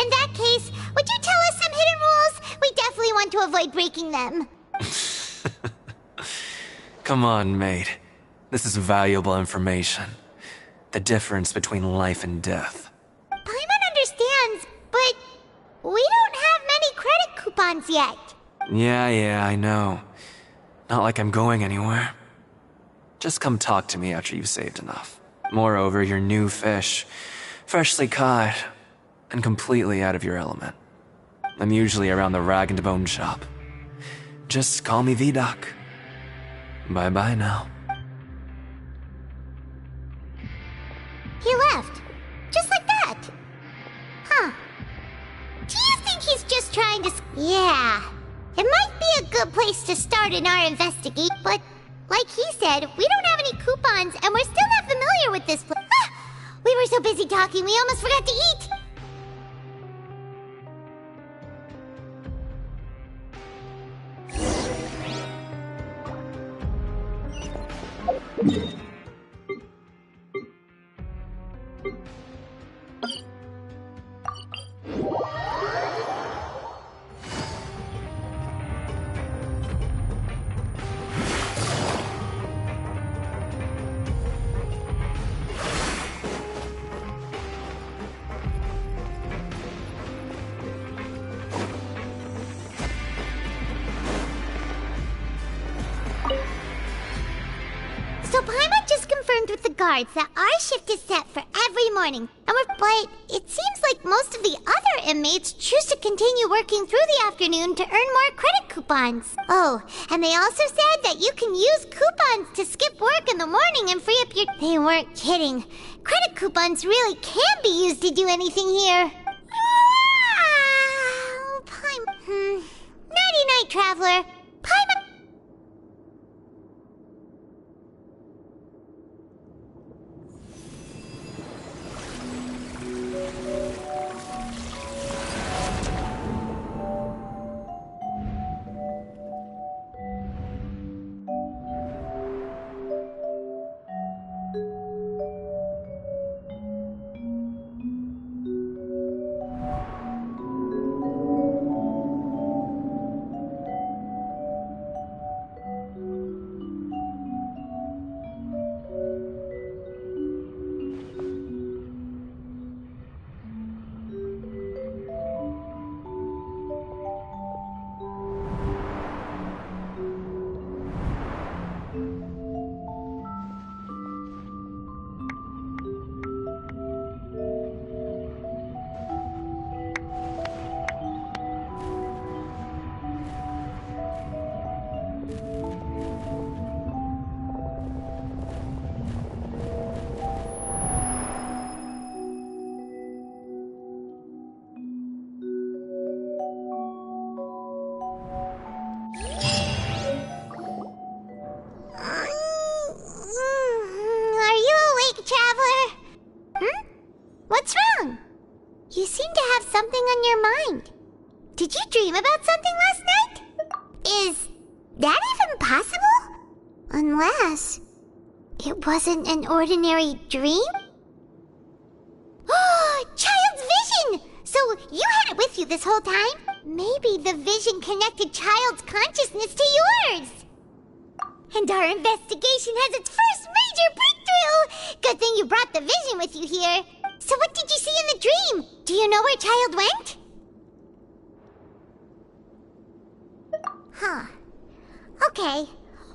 In that case, would you tell us some hidden rules? We definitely want to avoid breaking them. Come on, mate. This is valuable information. The difference between life and death. Paimon understands, but we don't have many credit coupons yet. Yeah, I know. Not like I'm going anywhere. Just come talk to me after you've saved enough. Moreover, you're new fish, freshly caught, and completely out of your element. I'm usually around the rag and bone shop. Just call me VDoc. Bye-bye now. He left. Just like that. Huh. Do you think he's just trying to... Yeah. It might be a good place to start in our investigation, but like he said, we don't have any coupons and we're still not familiar with this place. We were so busy talking, we almost forgot to eat. With the guards that our shift is set for every morning, but it seems like most of the other inmates choose to continue working through the afternoon to earn more credit coupons. Oh, and they also said that you can use coupons to skip work in the morning and free up your... They weren't kidding. Credit coupons really can be used to do anything here. Nighty-night, traveler. Paimon... You seem to have something on your mind. Did you dream about something last night? Is that even possible? Unless it wasn't an ordinary dream? Oh, Child's vision! So you had it with you this whole time? Maybe the vision connected Child's consciousness to yours. And our investigation has its first major breakthrough! Good thing you brought the vision with you here. So what did you see in the dream? Do you know where Child went? Huh. Okay.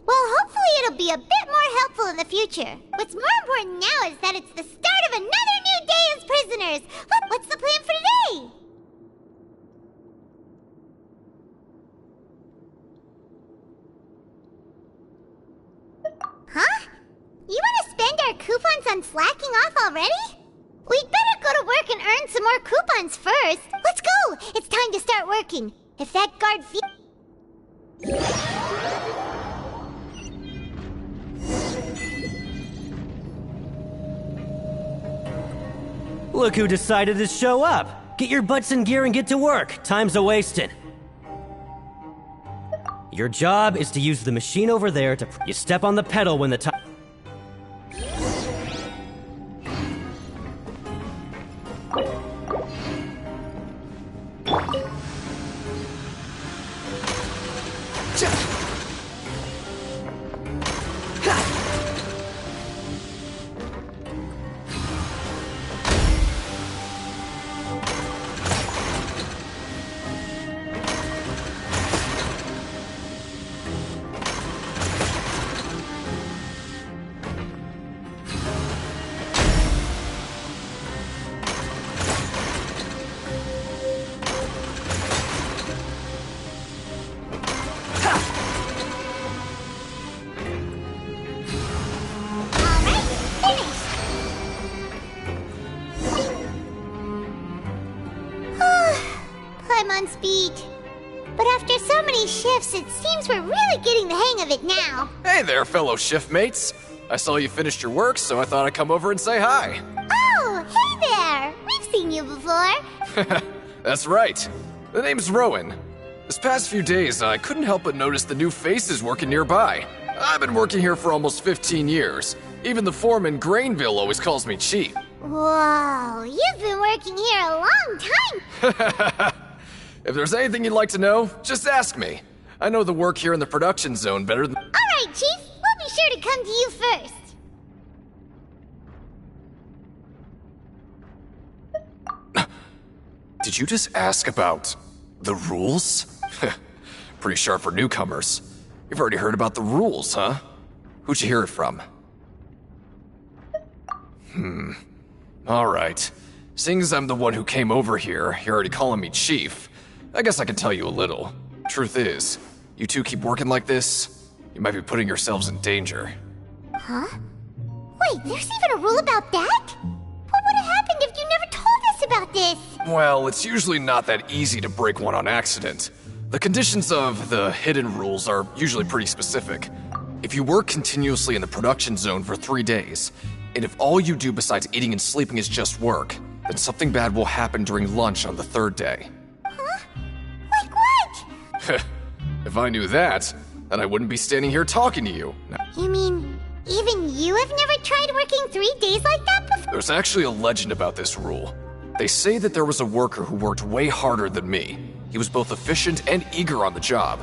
Well, hopefully it'll be a bit more helpful in the future. What's more important now is that it's the start of another new day as prisoners. What's the plan for today? Huh? You want to spend our coupons on slacking off already? We'd better go to work and earn some more coupons first. Let's go! It's time to start working. If that guard Look who decided to show up. Get your butts in gear and get to work. Time's a-wasting. Your job is to use the machine over there to... You step on the pedal when the time... on speed. But after so many shifts, it seems we're really getting the hang of it now. Hey there, fellow shift mates. I saw you finished your work, so I thought I'd come over and say hi. Oh, hey there! We've seen you before. That's right. The name's Rowan. This past few days, I couldn't help but notice the new faces working nearby. I've been working here for almost 15 years. Even the foreman, Grainville, always calls me Chief. Whoa, you've been working here a long time. If there's anything you'd like to know, just ask me. I know the work here in the production zone better than— All right, Chief. We'll be sure to come to you first. Did you just ask about the rules? Pretty sharp for newcomers. You've already heard about the rules, huh? Who'd you hear it from? Alright. Seeing as I'm the one who came over here, you're already calling me Chief. I guess I can tell you a little. Truth is, you two keep working like this, you might be putting yourselves in danger. Huh? Wait, there's even a rule about that? What would have happened if you never told us about this? Well, it's usually not that easy to break one on accident. The conditions of the hidden rules are usually pretty specific. If you work continuously in the production zone for 3 days, and if all you do besides eating and sleeping is just work, then something bad will happen during lunch on the 3rd day. Huh? Like what? If I knew that, then I wouldn't be standing here talking to you. You mean, even you have never tried working 3 days like that before? There's actually a legend about this rule. They say that there was a worker who worked way harder than me. He was both efficient and eager on the job.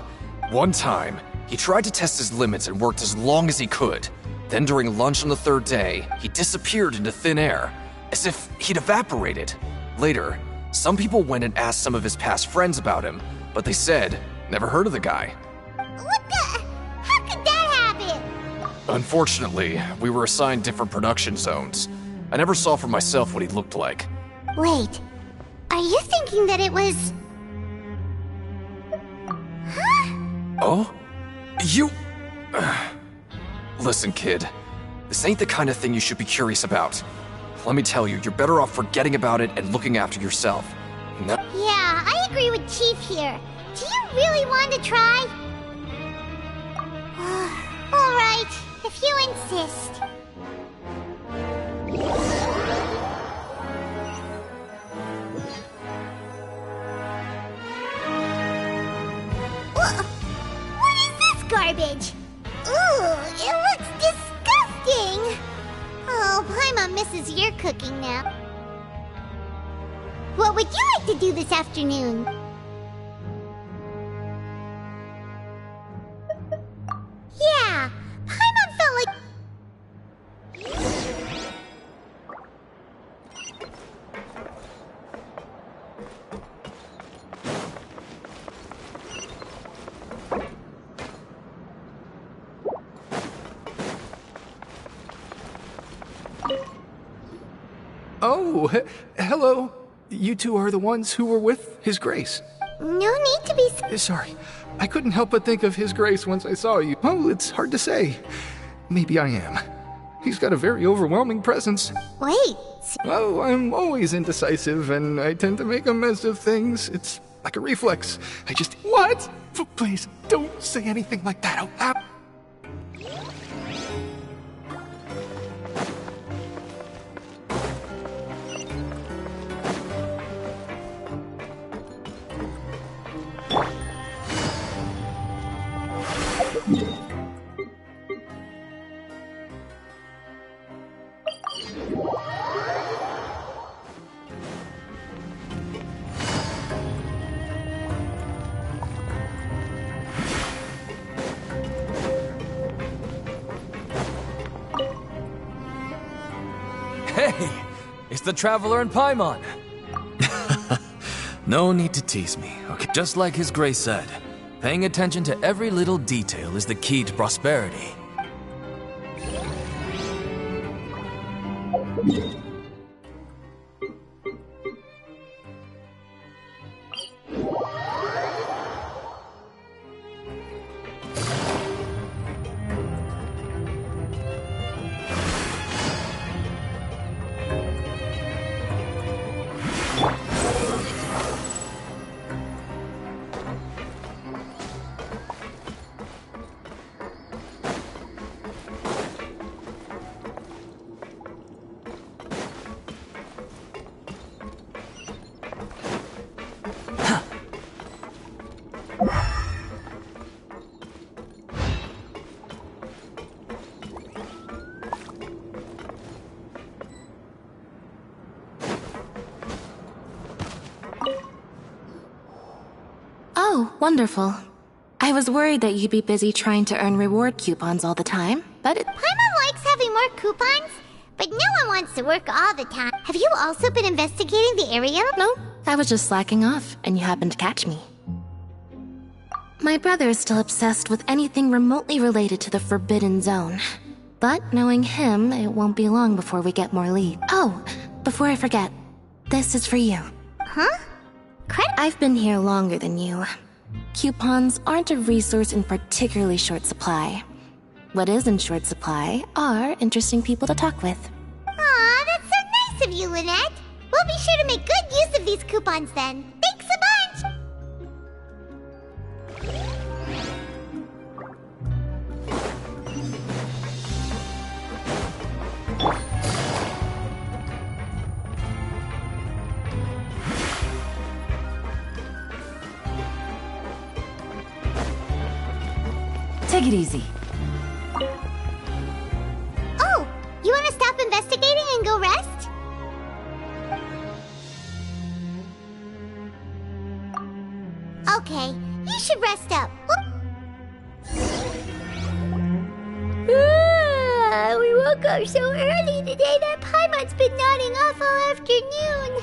One time, he tried to test his limits and worked as long as he could. Then during lunch on the 3rd day, he disappeared into thin air, as if he'd evaporated. Later, some people went and asked some of his past friends about him, but they said, never heard of the guy. What the? How could that happen? Unfortunately, we were assigned different production zones. I never saw for myself what he looked like. Wait, are you thinking that it was... Huh? Oh? You... Listen, kid. This ain't the kind of thing you should be curious about. Let me tell you, you're better off forgetting about it and looking after yourself. No. Yeah, I agree with Chief here. Do you really want to try? All right, if you insist. What is this garbage? Ooh, it looks disgusting! Oh, Paimon misses your cooking now. What would you like to do this afternoon? Yeah, Paimon felt like... Oh, hello. You two are the ones who were with His Grace. No need to be... Sorry. I couldn't help but think of His Grace once I saw you. Oh, it's hard to say. Maybe I am. He's got a very overwhelming presence. Wait, Oh, I'm always indecisive, and I tend to make a mess of things. It's like a reflex. What? Please, don't say anything like that out loud. Hey! It's the Traveler in Paimon! No need to tease me, okay? Just like His Grace said, paying attention to every little detail is the key to prosperity. Oh, wonderful. I was worried that you'd be busy trying to earn reward coupons all the time, but Paimon likes having more coupons, but no one wants to work all the time. Have you also been investigating the area? No, I was just slacking off, and you happened to catch me. My brother is still obsessed with anything remotely related to the Forbidden Zone. But knowing him, it won't be long before we get more leads. Oh, before I forget, this is for you. Huh? Credit? I've been here longer than you. Coupons aren't a resource in particularly short supply. What is in short supply are interesting people to talk with. Aw, that's so nice of you, Lynette. We'll be sure to make good use of these coupons then. Thanks a bunch! Take it easy. Oh, you want to stop investigating and go rest? Okay, you should rest up. We woke up so early today that Paimon's been nodding off all afternoon.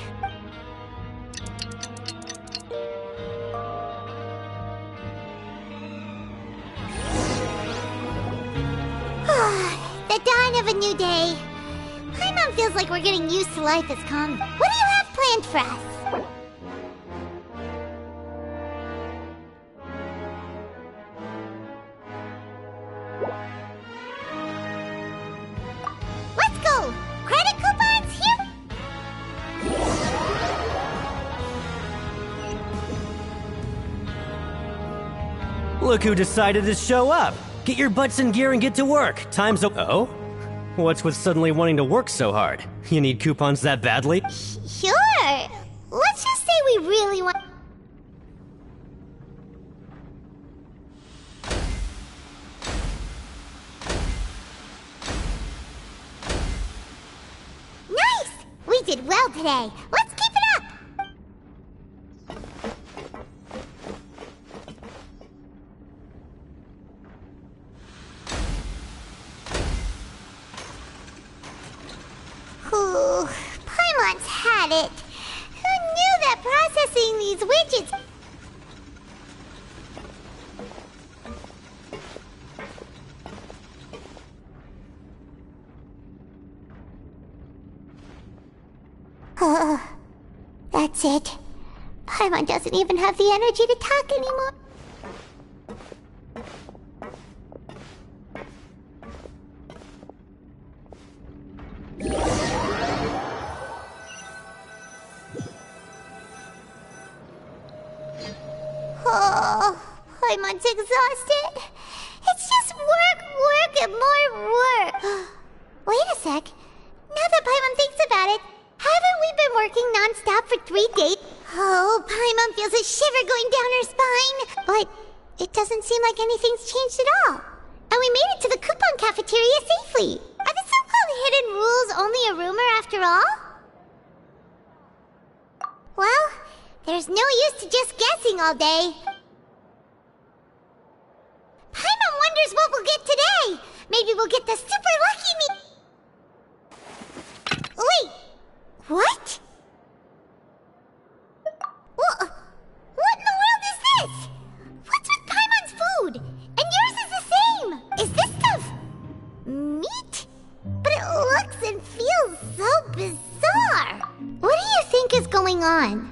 The dawn of a new day. Paimon feels like we're getting used to life as calm. What do you have planned for us? Let's go! Credit coupons here? Look who decided to show up. Get your butts in gear and get to work. Time's up. Oh? What's with suddenly wanting to work so hard? You need coupons that badly? Sure. Let's just say we really want... Nice! We did well today. Let's keep it up! Ooh, Paimon's had it. Who knew that processing these widgets... That's it. Paimon doesn't even have the energy to talk anymore. Paimon's exhausted. It's just work, and more work. Wait a sec. Now that Paimon thinks about it, haven't we been working non-stop for 3 days? Oh, Paimon feels a shiver going down her spine. But it doesn't seem like anything's changed at all. And we made it to the coupon cafeteria safely. Are the so-called hidden rules only a rumor after all? Well, there's no use to just guessing all day. Paimon wonders what we'll get today. Maybe we'll get the super lucky me. Wait, what? What in the world is this? What's with Paimon's food? And yours is the same. Is this stuff meat? But it looks and feels so bizarre. What do you think is going on?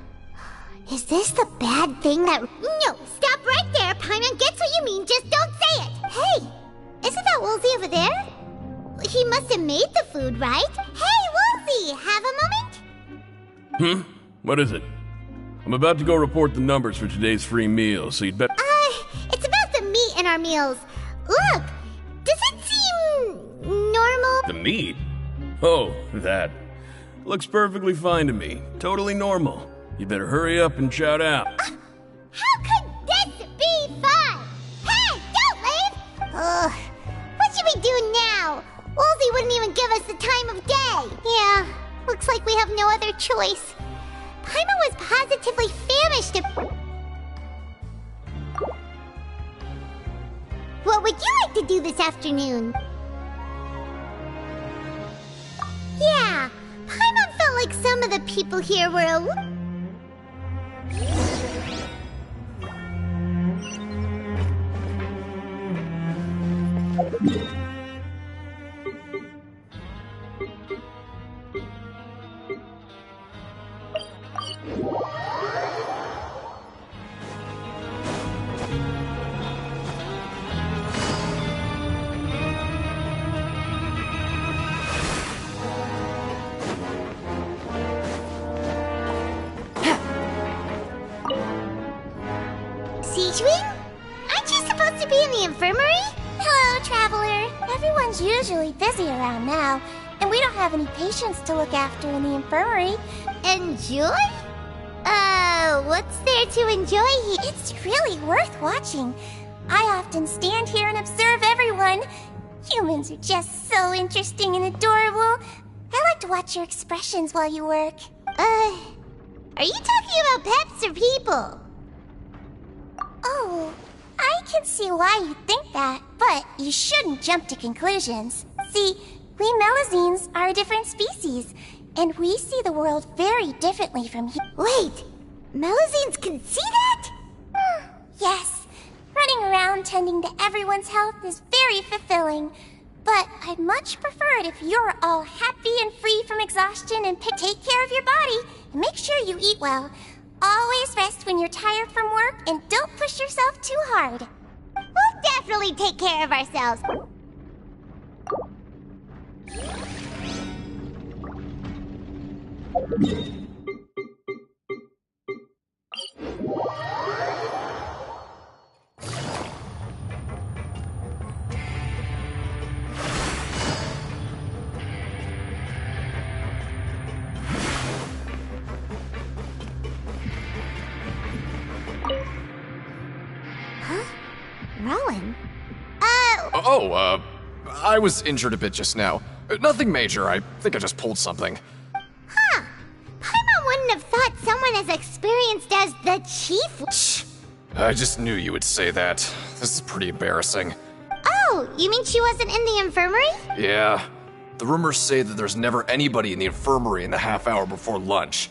Is this the bad thing that... No, stop right there. Paimon gets what you mean, just don't say it. Hey, isn't that Woolsey over there? He must have made the food, right? Hey, Woolsey, have a moment? What is it? I'm about to go report the numbers for today's free meal, so you'd better... It's about the meat in our meals. Look, does it seem... normal? The meat? Oh, that. Looks perfectly fine to me. Totally normal. You better hurry up and shout out. How could this be fun? Hey, don't leave! What should we do now? Woolsey wouldn't even give us the time of day. Yeah, looks like we have no other choice. Paimon was positively famished to... What would you like to do this afternoon? Yeah, Paimon felt like some of the people here were a... Sigewinne? Aren't you supposed to be in the infirmary? Hello, Traveler. Everyone's usually busy around now, and we don't have any patients to look after in the infirmary. Enjoy? What's there to enjoy here? It's really worth watching. I often stand here and observe everyone. Humans are just so interesting and adorable. I like to watch your expressions while you work. Are you talking about pets or people? Oh, I can see why you think that, but you shouldn't jump to conclusions. See, we Melazines are a different species, and we see the world very differently from here. Wait, Melazines can see that? Yes, running around tending to everyone's health is very fulfilling, but I'd much prefer it if you're all happy and free from exhaustion and take care of your body and make sure you eat well. Always rest when you're tired from work and don't push yourself too hard. We'll definitely take care of ourselves. Rowan? I was injured a bit just now. Nothing major, I think I just pulled something. Huh. Paimon wouldn't have thought someone as experienced as the Chief... I just knew you would say that. This is pretty embarrassing. Oh, you mean she wasn't in the infirmary? Yeah. The rumors say that there's never anybody in the infirmary in the half hour before lunch.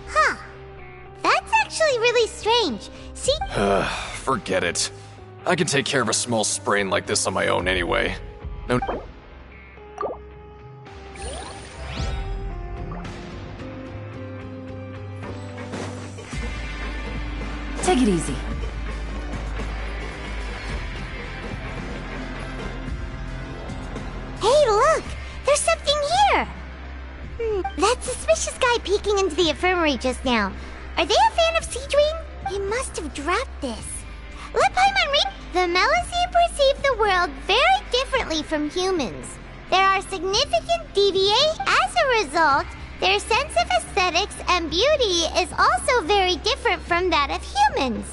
Huh. That's actually really strange. See? Forget it. I can take care of a small sprain like this on my own anyway. No... Take it easy. Hey, look! There's something here! That suspicious guy peeking into the infirmary just now. Are they a fan of Sigewinne? He must have dropped this. Let Paimon read. The Melusine perceive the world very differently from humans. There are significant deviations. As a result, their sense of aesthetics and beauty is also very different from that of humans.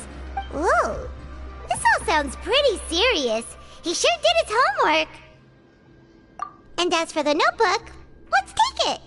Whoa, this all sounds pretty serious. He sure did his homework. And as for the notebook, let's take it.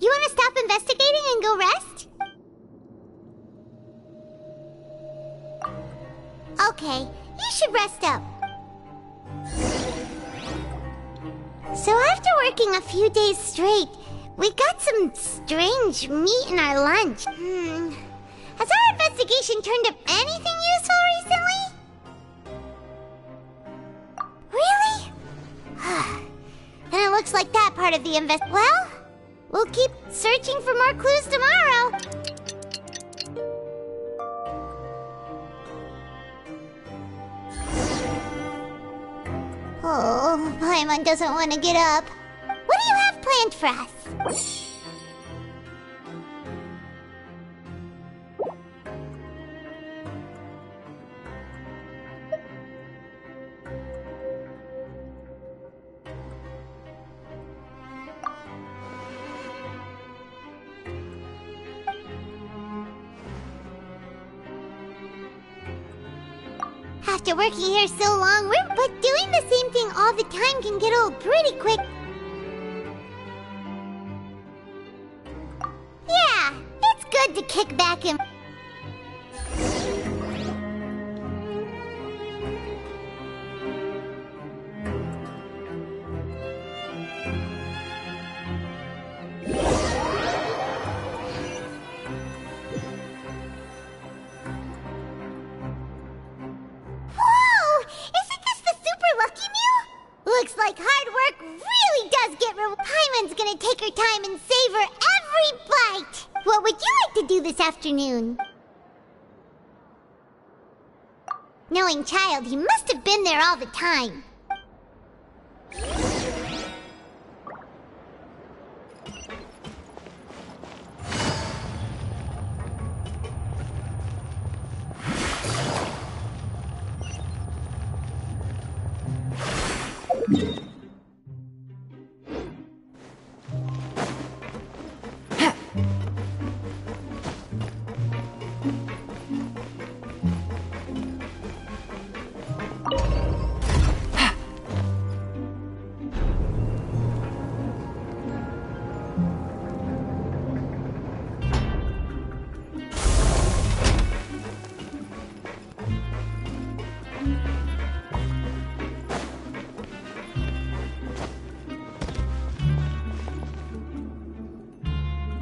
You want to stop investigating and go rest? Okay, you should rest up. So after working a few days straight, we got some strange meat in our lunch. Has our investigation turned up anything useful recently? Really? And it looks like that part of the well, we'll keep searching for more clues tomorrow. Oh, Paimon doesn't want to get up. What do you have planned for us? After working here so long, but doing the same thing all the time can get old pretty quick. Yeah, it's good to kick back and... Looks like hard work really does get rewarded. Paimon's gonna take her time and savor every bite. What would you like to do this afternoon? Knowing Child, he must have been there all the time.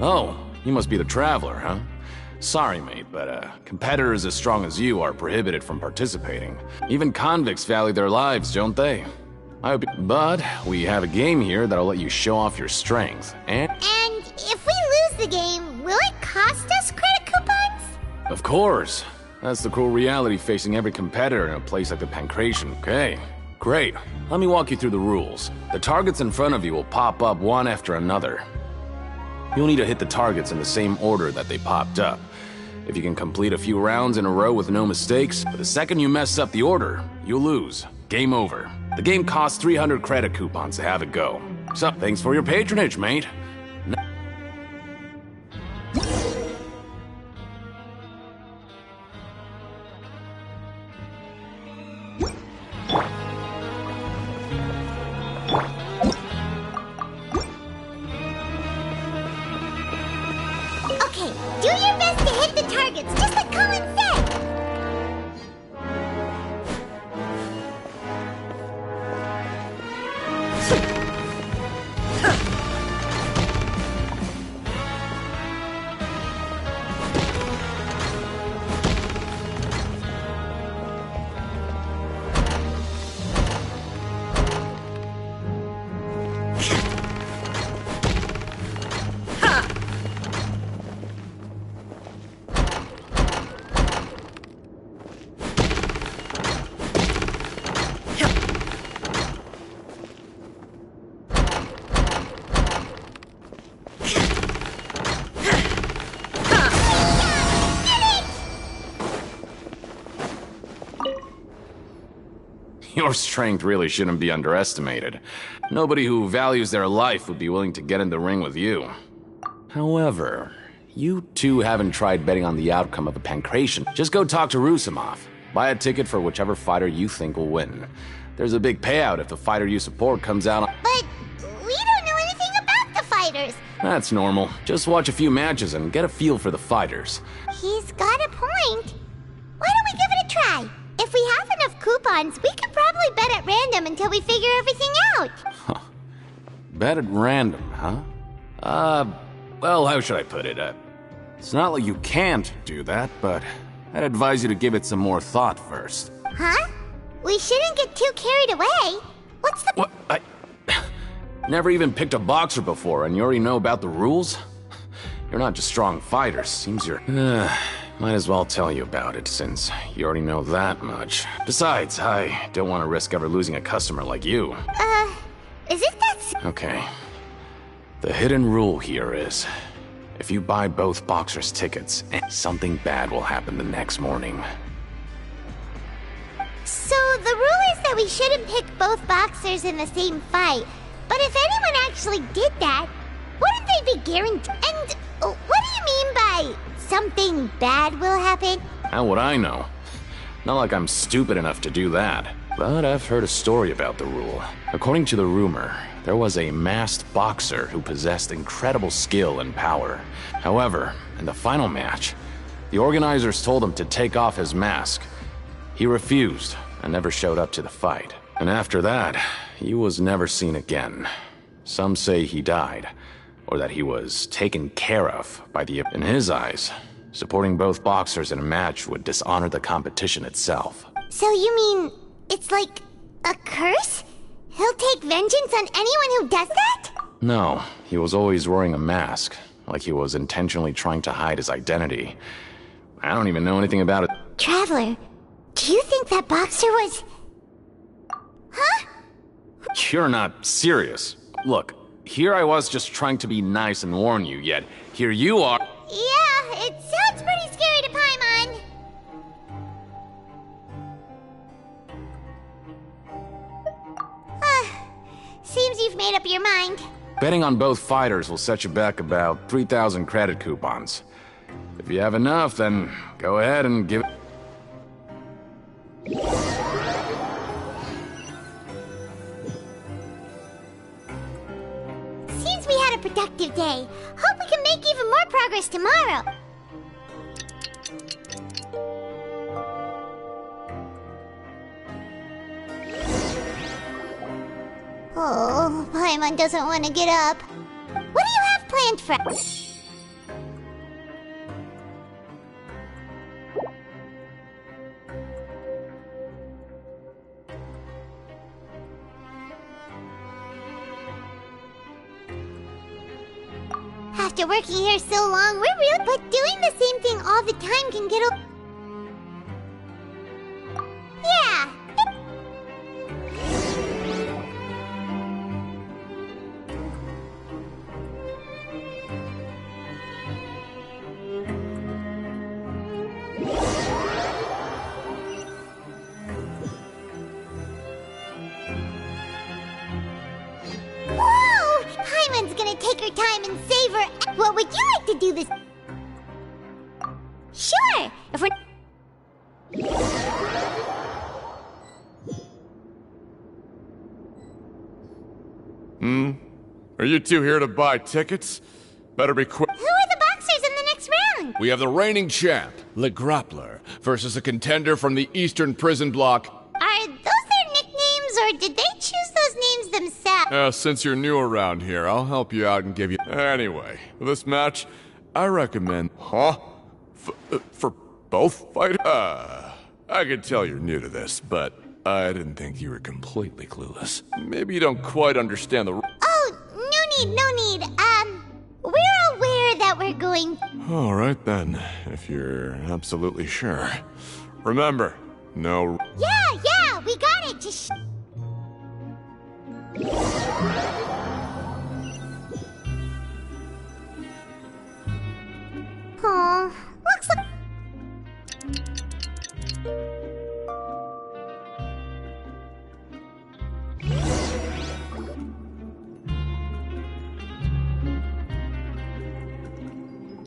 Oh, you must be the Traveler, huh? Sorry, mate, but competitors as strong as you are prohibited from participating. Even convicts value their lives, don't they? But we have a game here that'll let you show off your strength, and if we lose the game, will it cost us credit coupons? Of course. That's the cruel reality facing every competitor in a place like the Pancration. Okay, great. Let me walk you through the rules. The targets in front of you will pop up one after another. You'll need to hit the targets in the same order that they popped up. If you can complete a few rounds in a row with no mistakes, but the second you mess up the order, you'll lose. Game over. The game costs 300 credit coupons to have it go. So, thanks for your patronage, mate. Do your best to hit the targets, just like Colin said! Your strength really shouldn't be underestimated. Nobody who values their life would be willing to get in the ring with you. However, you two haven't tried betting on the outcome of a pancration. Just go talk to Rusimov. Buy a ticket for whichever fighter you think will win. There's a big payout if the fighter you support comes out on— But we don't know anything about the fighters. That's normal. Just watch a few matches and get a feel for the fighters. He's got a point. Why don't we give it a try? If we have enough coupons, we could probably bet at random until we figure everything out. Bet at random, huh? Well, how should I put it? It's not like you can't do that, but I'd advise you to give it some more thought first. Huh? We shouldn't get too carried away. What's the— What? I never even picked a boxer before, and you already know about the rules? You're not just strong fighters. Seems you're— might as well tell you about it, since you already know that much. Besides, I don't want to risk ever losing a customer like you. Is it that— Okay. The hidden rule here is, if you buy both boxers' tickets, something bad will happen the next morning. So the rule is that we shouldn't pick both boxers in the same fight. But if anyone actually did that, wouldn't they be guaranteed? And what do you mean by something bad will happen? How would I know? Not like I'm stupid enough to do that. But I've heard a story about the rule. According to the rumor, there was a masked boxer who possessed incredible skill and power. However, in the final match, the organizers told him to take off his mask. He refused and never showed up to the fight. And after that, he was never seen again. Some say he died, or that he was taken care of by the— In his eyes, supporting both boxers in a match would dishonor the competition itself. So you mean it's like a curse? He'll take vengeance on anyone who does that? No, he was always wearing a mask, like he was intentionally trying to hide his identity. I don't even know anything about it. Traveler, do you think that boxer was— Huh? You're not serious. Look, here I was just trying to be nice and warn you, yet here you are— Yeah, it sounds pretty scary to Paimon. Seems you've made up your mind. Betting on both fighters will set you back about 3,000 credit coupons. If you have enough, then go ahead and give it— Seems we had a productive day. Hope we can make even more progress tomorrow. Oh, Paimon doesn't want to get up. What do you have planned for— After working here so long, we're real— But doing the same thing all the time can get Yeah! Whoa! Paimon's gonna take her time and savor— What would you like to do this— Sure! If we're— Are you two here to buy tickets? Better be quick. Who are the boxers in the next round? We have the reigning champ, Le Grappler, versus a contender from the Eastern Prison Block. Are those their nicknames, or did they choose those names themselves? Since you're new around here, I'll help you out and give you— Anyway, for this match, I recommend— Huh? For both fighters? I can tell you're new to this, but I didn't think you were completely clueless. Maybe you don't quite understand the— Oh, no need. We're aware that we're going— All right then, if you're absolutely sure. Remember, no— Yeah, we got it, just— Oh, looks like—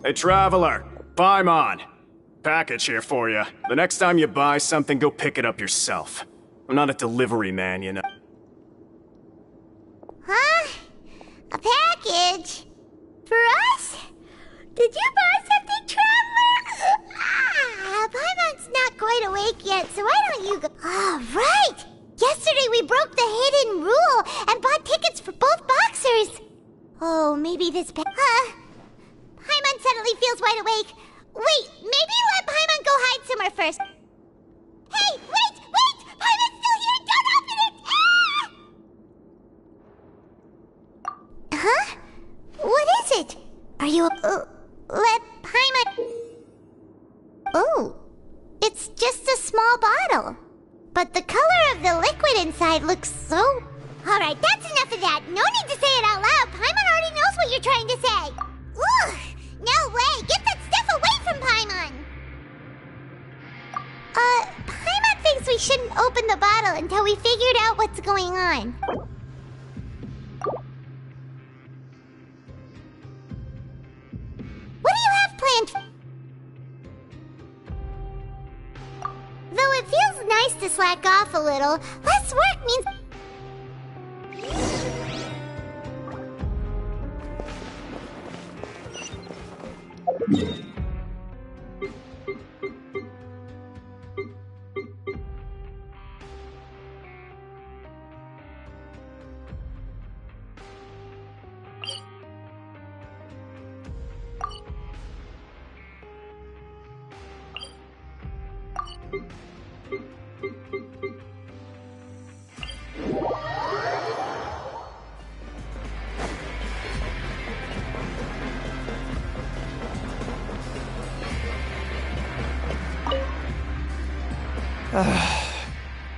Hey, Traveler. Paimon. Package here for you. The next time you buy something, go pick it up yourself. I'm not a delivery man, you know. Huh? A package? For us? Did you buy something, Traveler? Paimon's not quite awake yet, so why don't you go... right! Yesterday we broke the hidden rule and bought tickets for both boxers. Oh, maybe this... Paimon suddenly feels wide awake. Wait, maybe let Paimon go hide somewhere first. Hey, wait! Paimon's still here! Don't open it! Ah! Huh? What is it? Are you... let Paimon... Oh, it's just a small bottle. But the color of the liquid inside looks so... Alright, that's enough of that. No need to say it out loud. Paimon already knows what you're trying to say. Ugh! No way! Get that stuff away from Paimon! Paimon thinks we shouldn't open the bottle until we figured out what's going on. What do you have planned? Though it feels nice to slack off a little, less work means...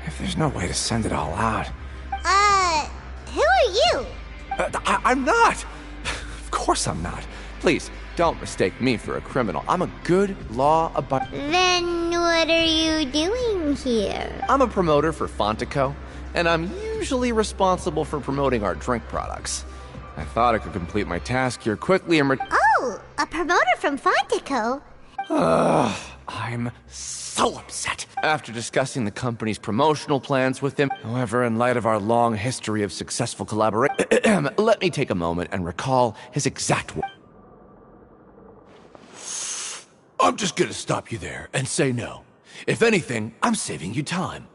If there's no way to send it all out... Who are you? I'm not! Of course I'm not. Please, don't mistake me for a criminal. I'm a good, law-abiding... Then what are you doing here? I'm a promoter for Fontico, and I'm usually responsible for promoting our drink products. I thought I could complete my task here quickly and... Oh, a promoter from Fontico? I'm so upset. After discussing the company's promotional plans with him, however, in light of our long history of successful collaboration, let me take a moment and recall his exact words. I'm just gonna stop you there and say no. If anything, I'm saving you time.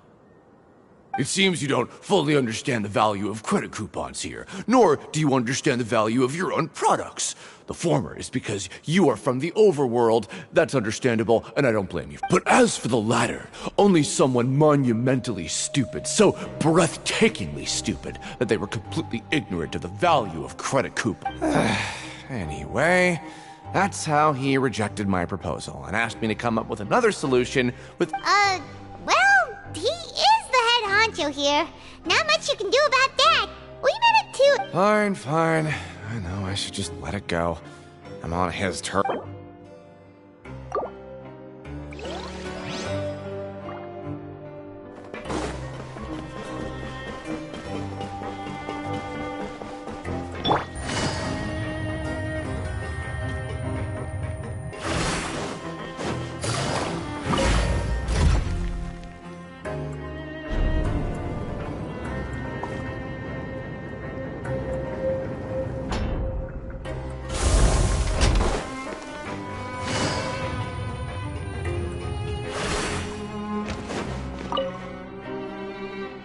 It seems you don't fully understand the value of credit coupons here, nor do you understand the value of your own products. The former is because you are from the overworld. That's understandable, and I don't blame you. But as for the latter, only someone monumentally stupid, so breathtakingly stupid, that they were completely ignorant of the value of credit coupons. Anyway, that's how he rejected my proposal and asked me to come up with another solution with... Well, he is the head honcho here. Not much you can do about that. We met at 2... Fine. I know, I should just let it go. I'm on his turn.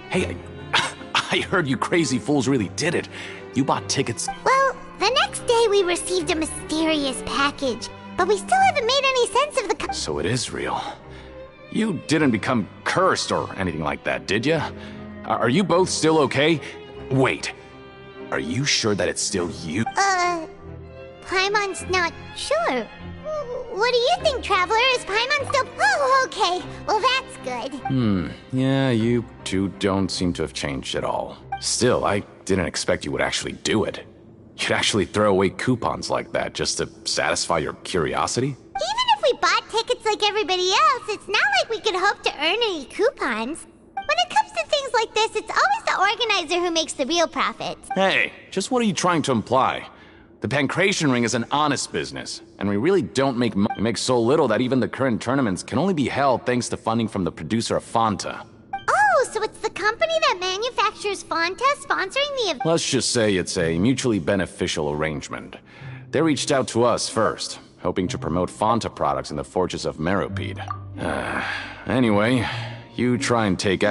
Hey, I heard you crazy fools really did it. You bought tickets. Well, the next day we received a mysterious package, but we still haven't made any sense of the... So it is real. You didn't become cursed or anything like that, did you? Are you both still okay? Wait, are you sure that it's still you? Paimon's not sure. What do you think, Traveler? Is Paimon still... Oh, okay. Well, that's good. Yeah, you two don't seem to have changed at all. Still, I didn't expect you would actually do it. You'd actually throw away coupons like that just to satisfy your curiosity? Even if we bought tickets like everybody else, it's not like we could hope to earn any coupons. When it comes to things like this, it's always the organizer who makes the real profits. Hey, just what are you trying to imply? The Pancration Ring is an honest business, and we really don't make we make so little that even the current tournaments can only be held thanks to funding from the producer of Fanta. Oh, so it's the company that manufactures Fanta sponsoring the event? Let's just say it's a mutually beneficial arrangement. They reached out to us first, hoping to promote Fanta products in the Fortress of Méropide. Anyway, you try and take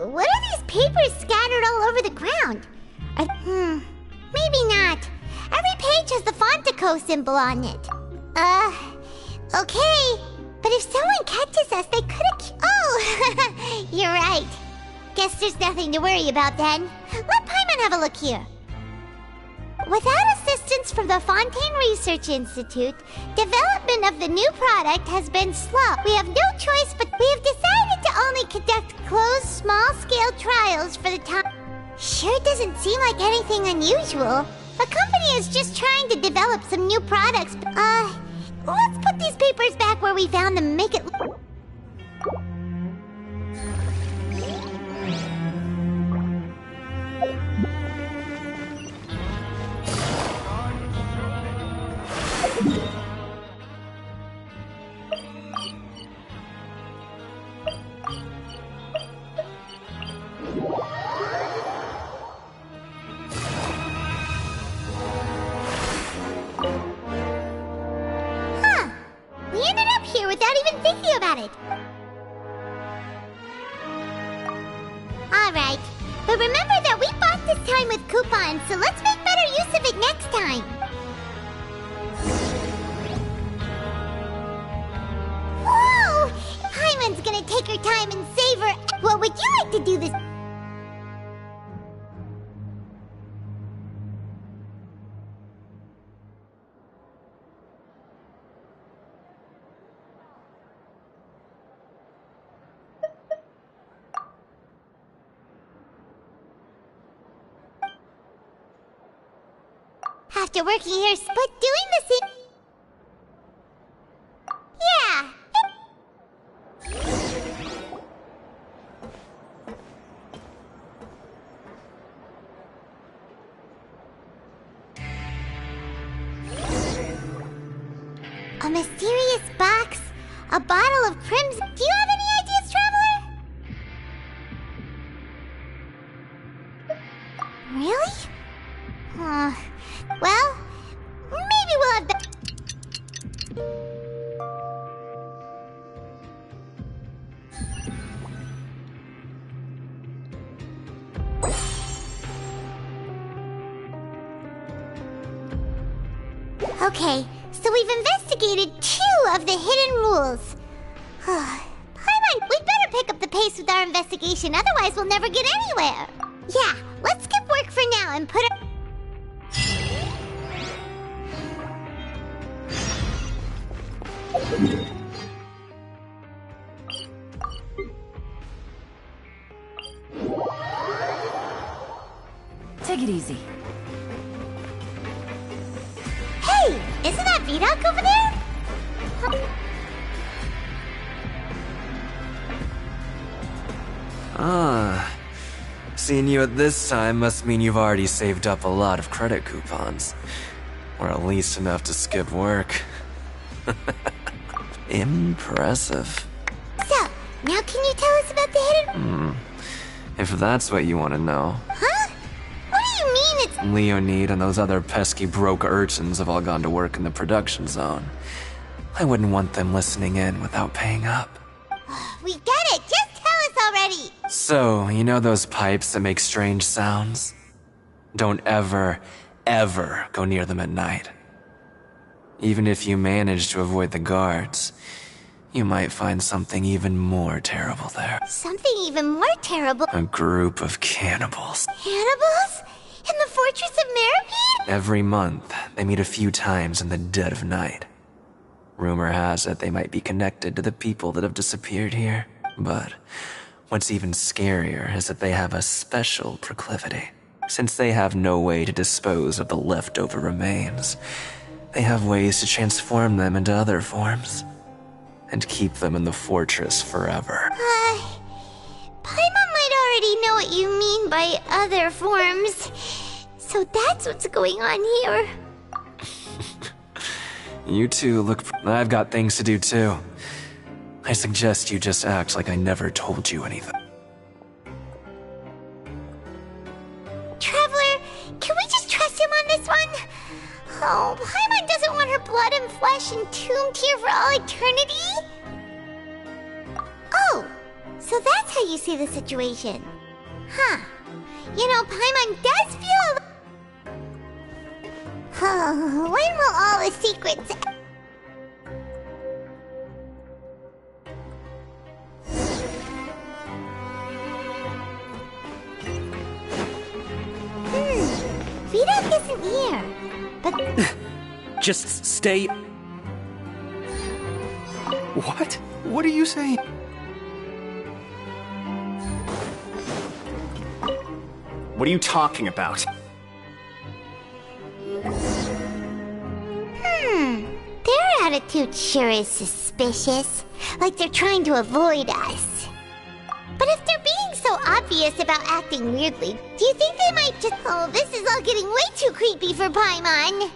What are these papers scattered all over the ground? Maybe not. Every page has the Fontico symbol on it. Okay. But if someone catches us, they could've... Oh, you're right. Guess there's nothing to worry about then. Let Paimon have a look here. Without assistance from the Fontaine Research Institute, development of the new product has been slow. We have no choice, but we have decided to only conduct closed, small-scale trials for the time. Sure doesn't seem like anything unusual. The company is just trying to develop some new products. Let's put these papers back where we found them and make it... We ended up here without even thinking about it. Alright, but remember that we bought this time with coupons, so let's make better use of it next time. Whoa! Paimon's gonna take her time and save her. What would you like to do this? After working here, but doing this in... Yeah! A mysterious box, a bottle of crimson... Do you have any ideas, Traveler? Really? Well, maybe we'll have Okay, so we've investigated 2 of the hidden rules. Paimon, we'd better pick up the pace with our investigation, otherwise we'll never get anywhere. Yeah, let's skip work for now and put our... Take it easy. Hey! Isn't that Vidocq over there? Seeing you at this time must mean you've already saved up a lot of credit coupons. Or at least enough to skip work. Impressive. So, now can you tell us about the hidden... If that's what you want to know. Huh? What do you mean it's... Leonid and those other pesky broke urchins have all gone to work in the production zone. I wouldn't want them listening in without paying up. We get it! Just tell us already! So, you know those pipes that make strange sounds? Don't ever go near them at night. Even if you manage to avoid the guards, you might find something even more terrible there. Something even more terrible? A group of cannibals. Cannibals? In the Fortress of Méropide? Every month, they meet a few times in the dead of night. Rumor has it they might be connected to the people that have disappeared here, but What's even scarier is that they have a special proclivity. Since they have no way to dispose of the leftover remains, they have ways to transform them into other forms and keep them in the fortress forever. Paimon might already know what you mean by other forms. So that's what's going on here. You two look... I've got things to do too. I suggest you just act like I never told you anything. Traveler, can we just trust him on this one? Oh, Paimon doesn't want her blood and flesh entombed here for all eternity? Oh, so that's how you see the situation. Huh. You know, Paimon does feel... Oh, when will all the secrets... Wriothesley isn't here, but... Just stay... What? What are you saying? What are you talking about? Their attitude sure is suspicious. Like they're trying to avoid us. But if they're being so obvious about acting weirdly, do you think they might just... Oh, this is all getting way too creepy for Paimon.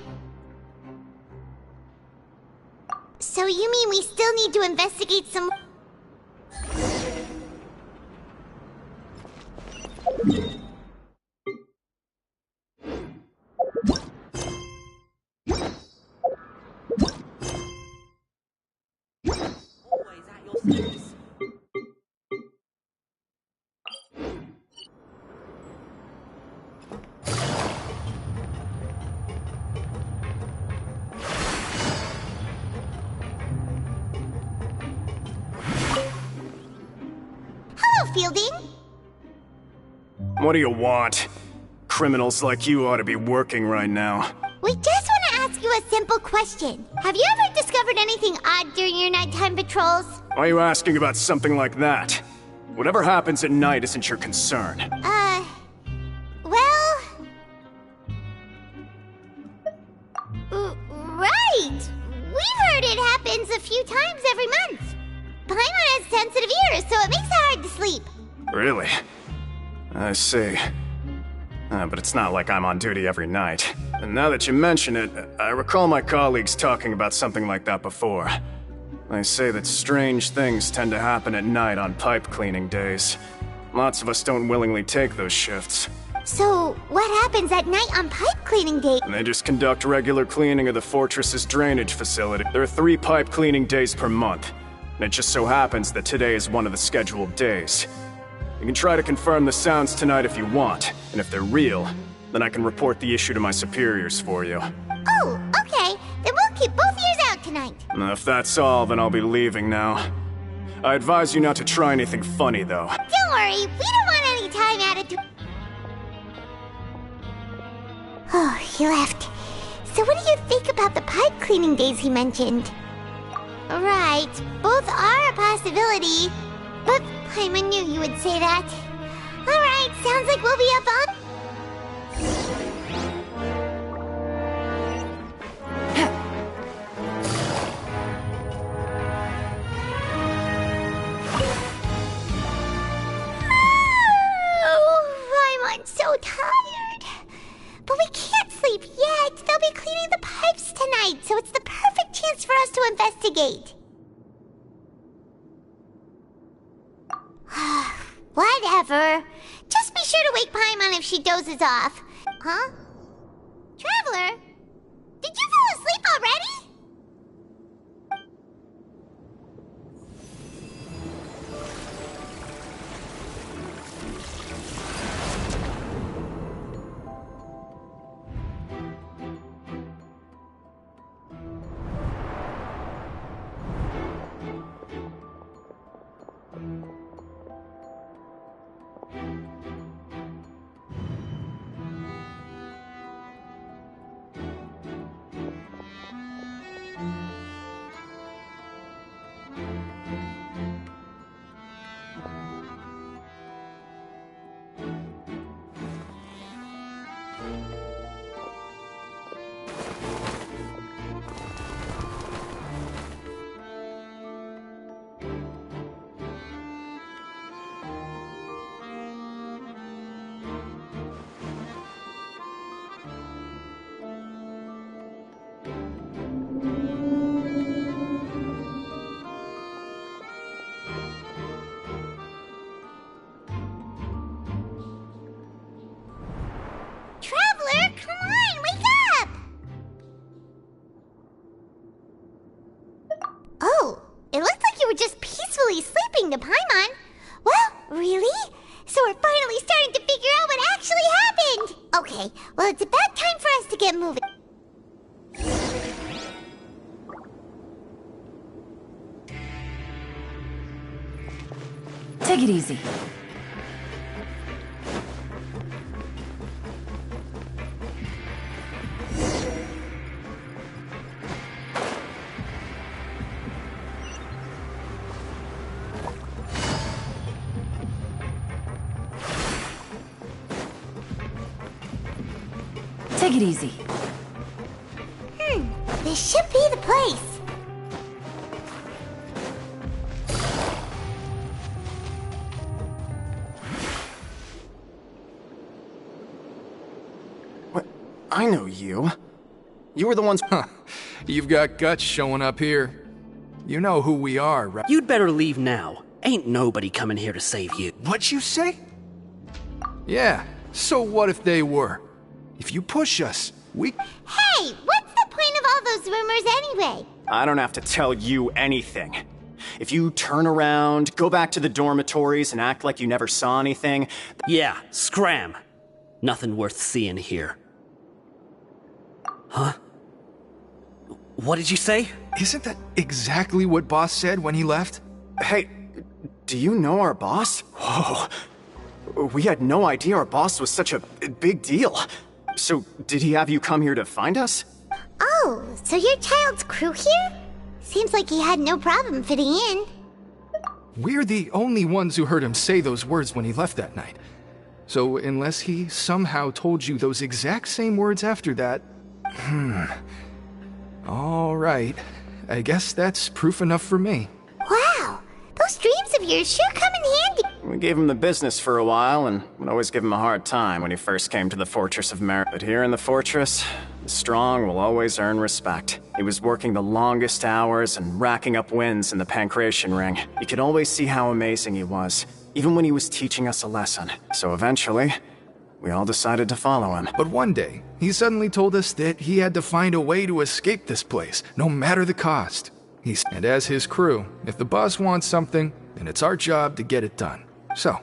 So you mean we still need to investigate some... Fielding? What do you want? Criminals like you ought to be working right now. We just want to ask you a simple question. Have you ever discovered anything odd during your nighttime patrols? Why are you asking about something like that? Whatever happens at night isn't your concern. Well... Right! We've heard it happens a few times every month. Paimon has sensitive ears, so it makes it hard to sleep. Really? I see. But it's not like I'm on duty every night. And now that you mention it, I recall my colleagues talking about something like that before. They say that strange things tend to happen at night on pipe cleaning days. Lots of us don't willingly take those shifts. So, what happens at night on pipe cleaning day? And they just conduct regular cleaning of the fortress's drainage facility. There are 3 pipe cleaning days per month. And it just so happens that today is one of the scheduled days. You can try to confirm the sounds tonight if you want, and if they're real, then I can report the issue to my superiors for you. Oh, okay. Then we'll keep both ears out tonight. If that's all, then I'll be leaving now. I advise you not to try anything funny, though. Don't worry, we don't want any time added to... Oh, he left. So what do you think about the pipe cleaning days he mentioned? Right, both are a possibility. But Paimon knew you would say that. Alright, sounds like we'll be up on... Oh, I'm so tired. But we can't sleep yet. They'll be cleaning the pipes tonight, so it's the perfect chance for us to investigate. Whatever. Just be sure to wake Paimon if she dozes off. Huh? Traveler? Did you fall asleep already? Traveler, come on, wake up! Oh, it looks like you were just peacefully sleeping to Paimon. Well, really? So we're finally starting to figure out what actually happened! Okay, well it's about time for us to get moving. Take it easy. Take it easy. This should be the place. What? I know you. You were the ones. Huh. You've got guts showing up here. You know who we are, right? You'd better leave now. Ain't nobody coming here to save you. What'd you say? Yeah, so what if they were? If you push us, we... Hey, what's the point of all those rumors anyway? I don't have to tell you anything. If you turn around, go back to the dormitories and act like you never saw anything... Yeah, scram. Nothing worth seeing here. Huh? What did you say? Isn't that exactly what Boss said when he left? Hey, do you know our boss? Whoa. We had no idea our boss was such a big deal. So, did he have you come here to find us? Oh, so your child's crew here? Seems like he had no problem fitting in. We're the only ones who heard him say those words when he left that night. So, unless he somehow told you those exact same words after that... All right. I guess that's proof enough for me. Wow, those dreams of yours sure come in handy. We gave him the business for a while and would always give him a hard time when he first came to the Fortress of Méropide. But here in the fortress, the strong will always earn respect. He was working the longest hours and racking up wins in the Pancration Ring. You could always see how amazing he was, even when he was teaching us a lesson. So eventually, we all decided to follow him. But one day, he suddenly told us that he had to find a way to escape this place, no matter the cost. And as his crew, if the boss wants something, then it's our job to get it done. So,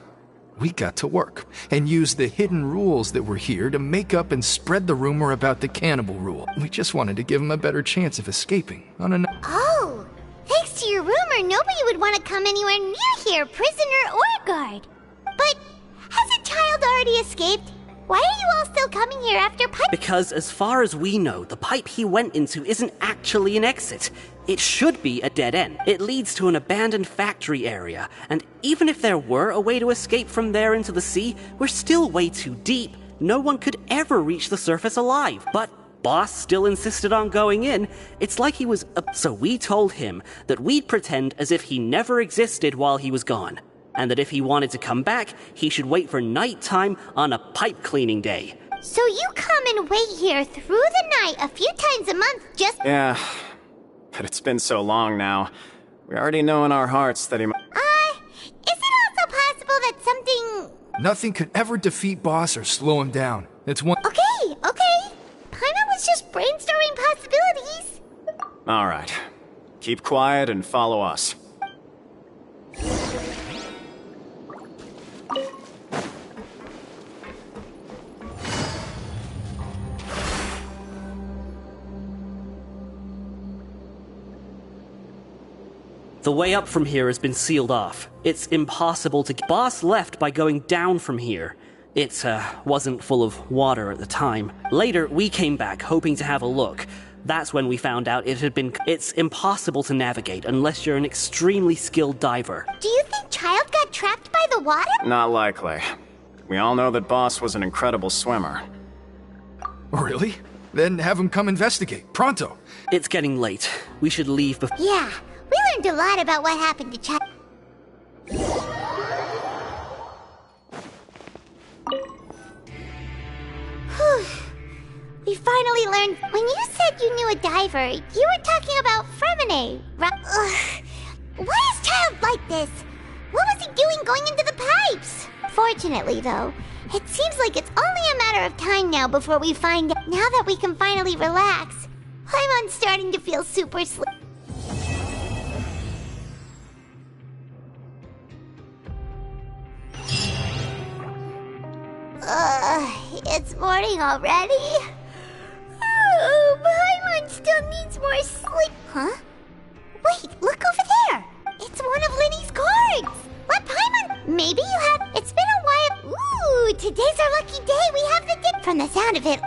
we got to work, and used the hidden rules that were here to make up and spread the rumor about the cannibal rule. We just wanted to give him a better chance of escaping on an... Oh, thanks to your rumor, nobody would want to come anywhere near here, prisoner or guard. But has a child already escaped? Why are you all still coming here after pipe? Because as far as we know, the pipe he went into isn't actually an exit. It should be a dead end. It leads to an abandoned factory area, and even if there were a way to escape from there into the sea, we're still way too deep. No one could ever reach the surface alive. But Boss still insisted on going in. It's like he was... So we told him that we'd pretend as if he never existed while he was gone. And that if he wanted to come back, he should wait for nighttime on a pipe cleaning day. So you come and wait here through the night a few times a month just... Yeah, but it's been so long now. We already know in our hearts that he... Is it also possible that something... Nothing could ever defeat Boss or slow him down. It's one... Okay. Paimon was just brainstorming possibilities. Alright. Keep quiet and follow us. The way up from here has been sealed off. It's impossible to... Boss left by going down from here. It, wasn't full of water at the time. Later, we came back, hoping to have a look. That's when we found out it had been... It's impossible to navigate unless you're an extremely skilled diver. Do you think Child got trapped by the water? Not likely. We all know that Boss was an incredible swimmer. Really? Then have him come investigate. Pronto. It's getting late. We should leave before. Yeah, we learned a lot about what happened to Chapitre. We finally learned. When you said you knew a diver, you were talking about Fremine, right? Why is Child like this? What was he doing going into the pipes? Fortunately, though, it seems like it's only a matter of time now before we find out. Now that we can finally relax, I'm starting to feel super sleepy. It's morning already? Oh, Paimon still needs more sleep. Huh? Wait, look over there! It's one of Lyney's cards! Let Paimon... Maybe you have... It's been a while... Ooh, today's our lucky day. We have the dip... From the sound of it,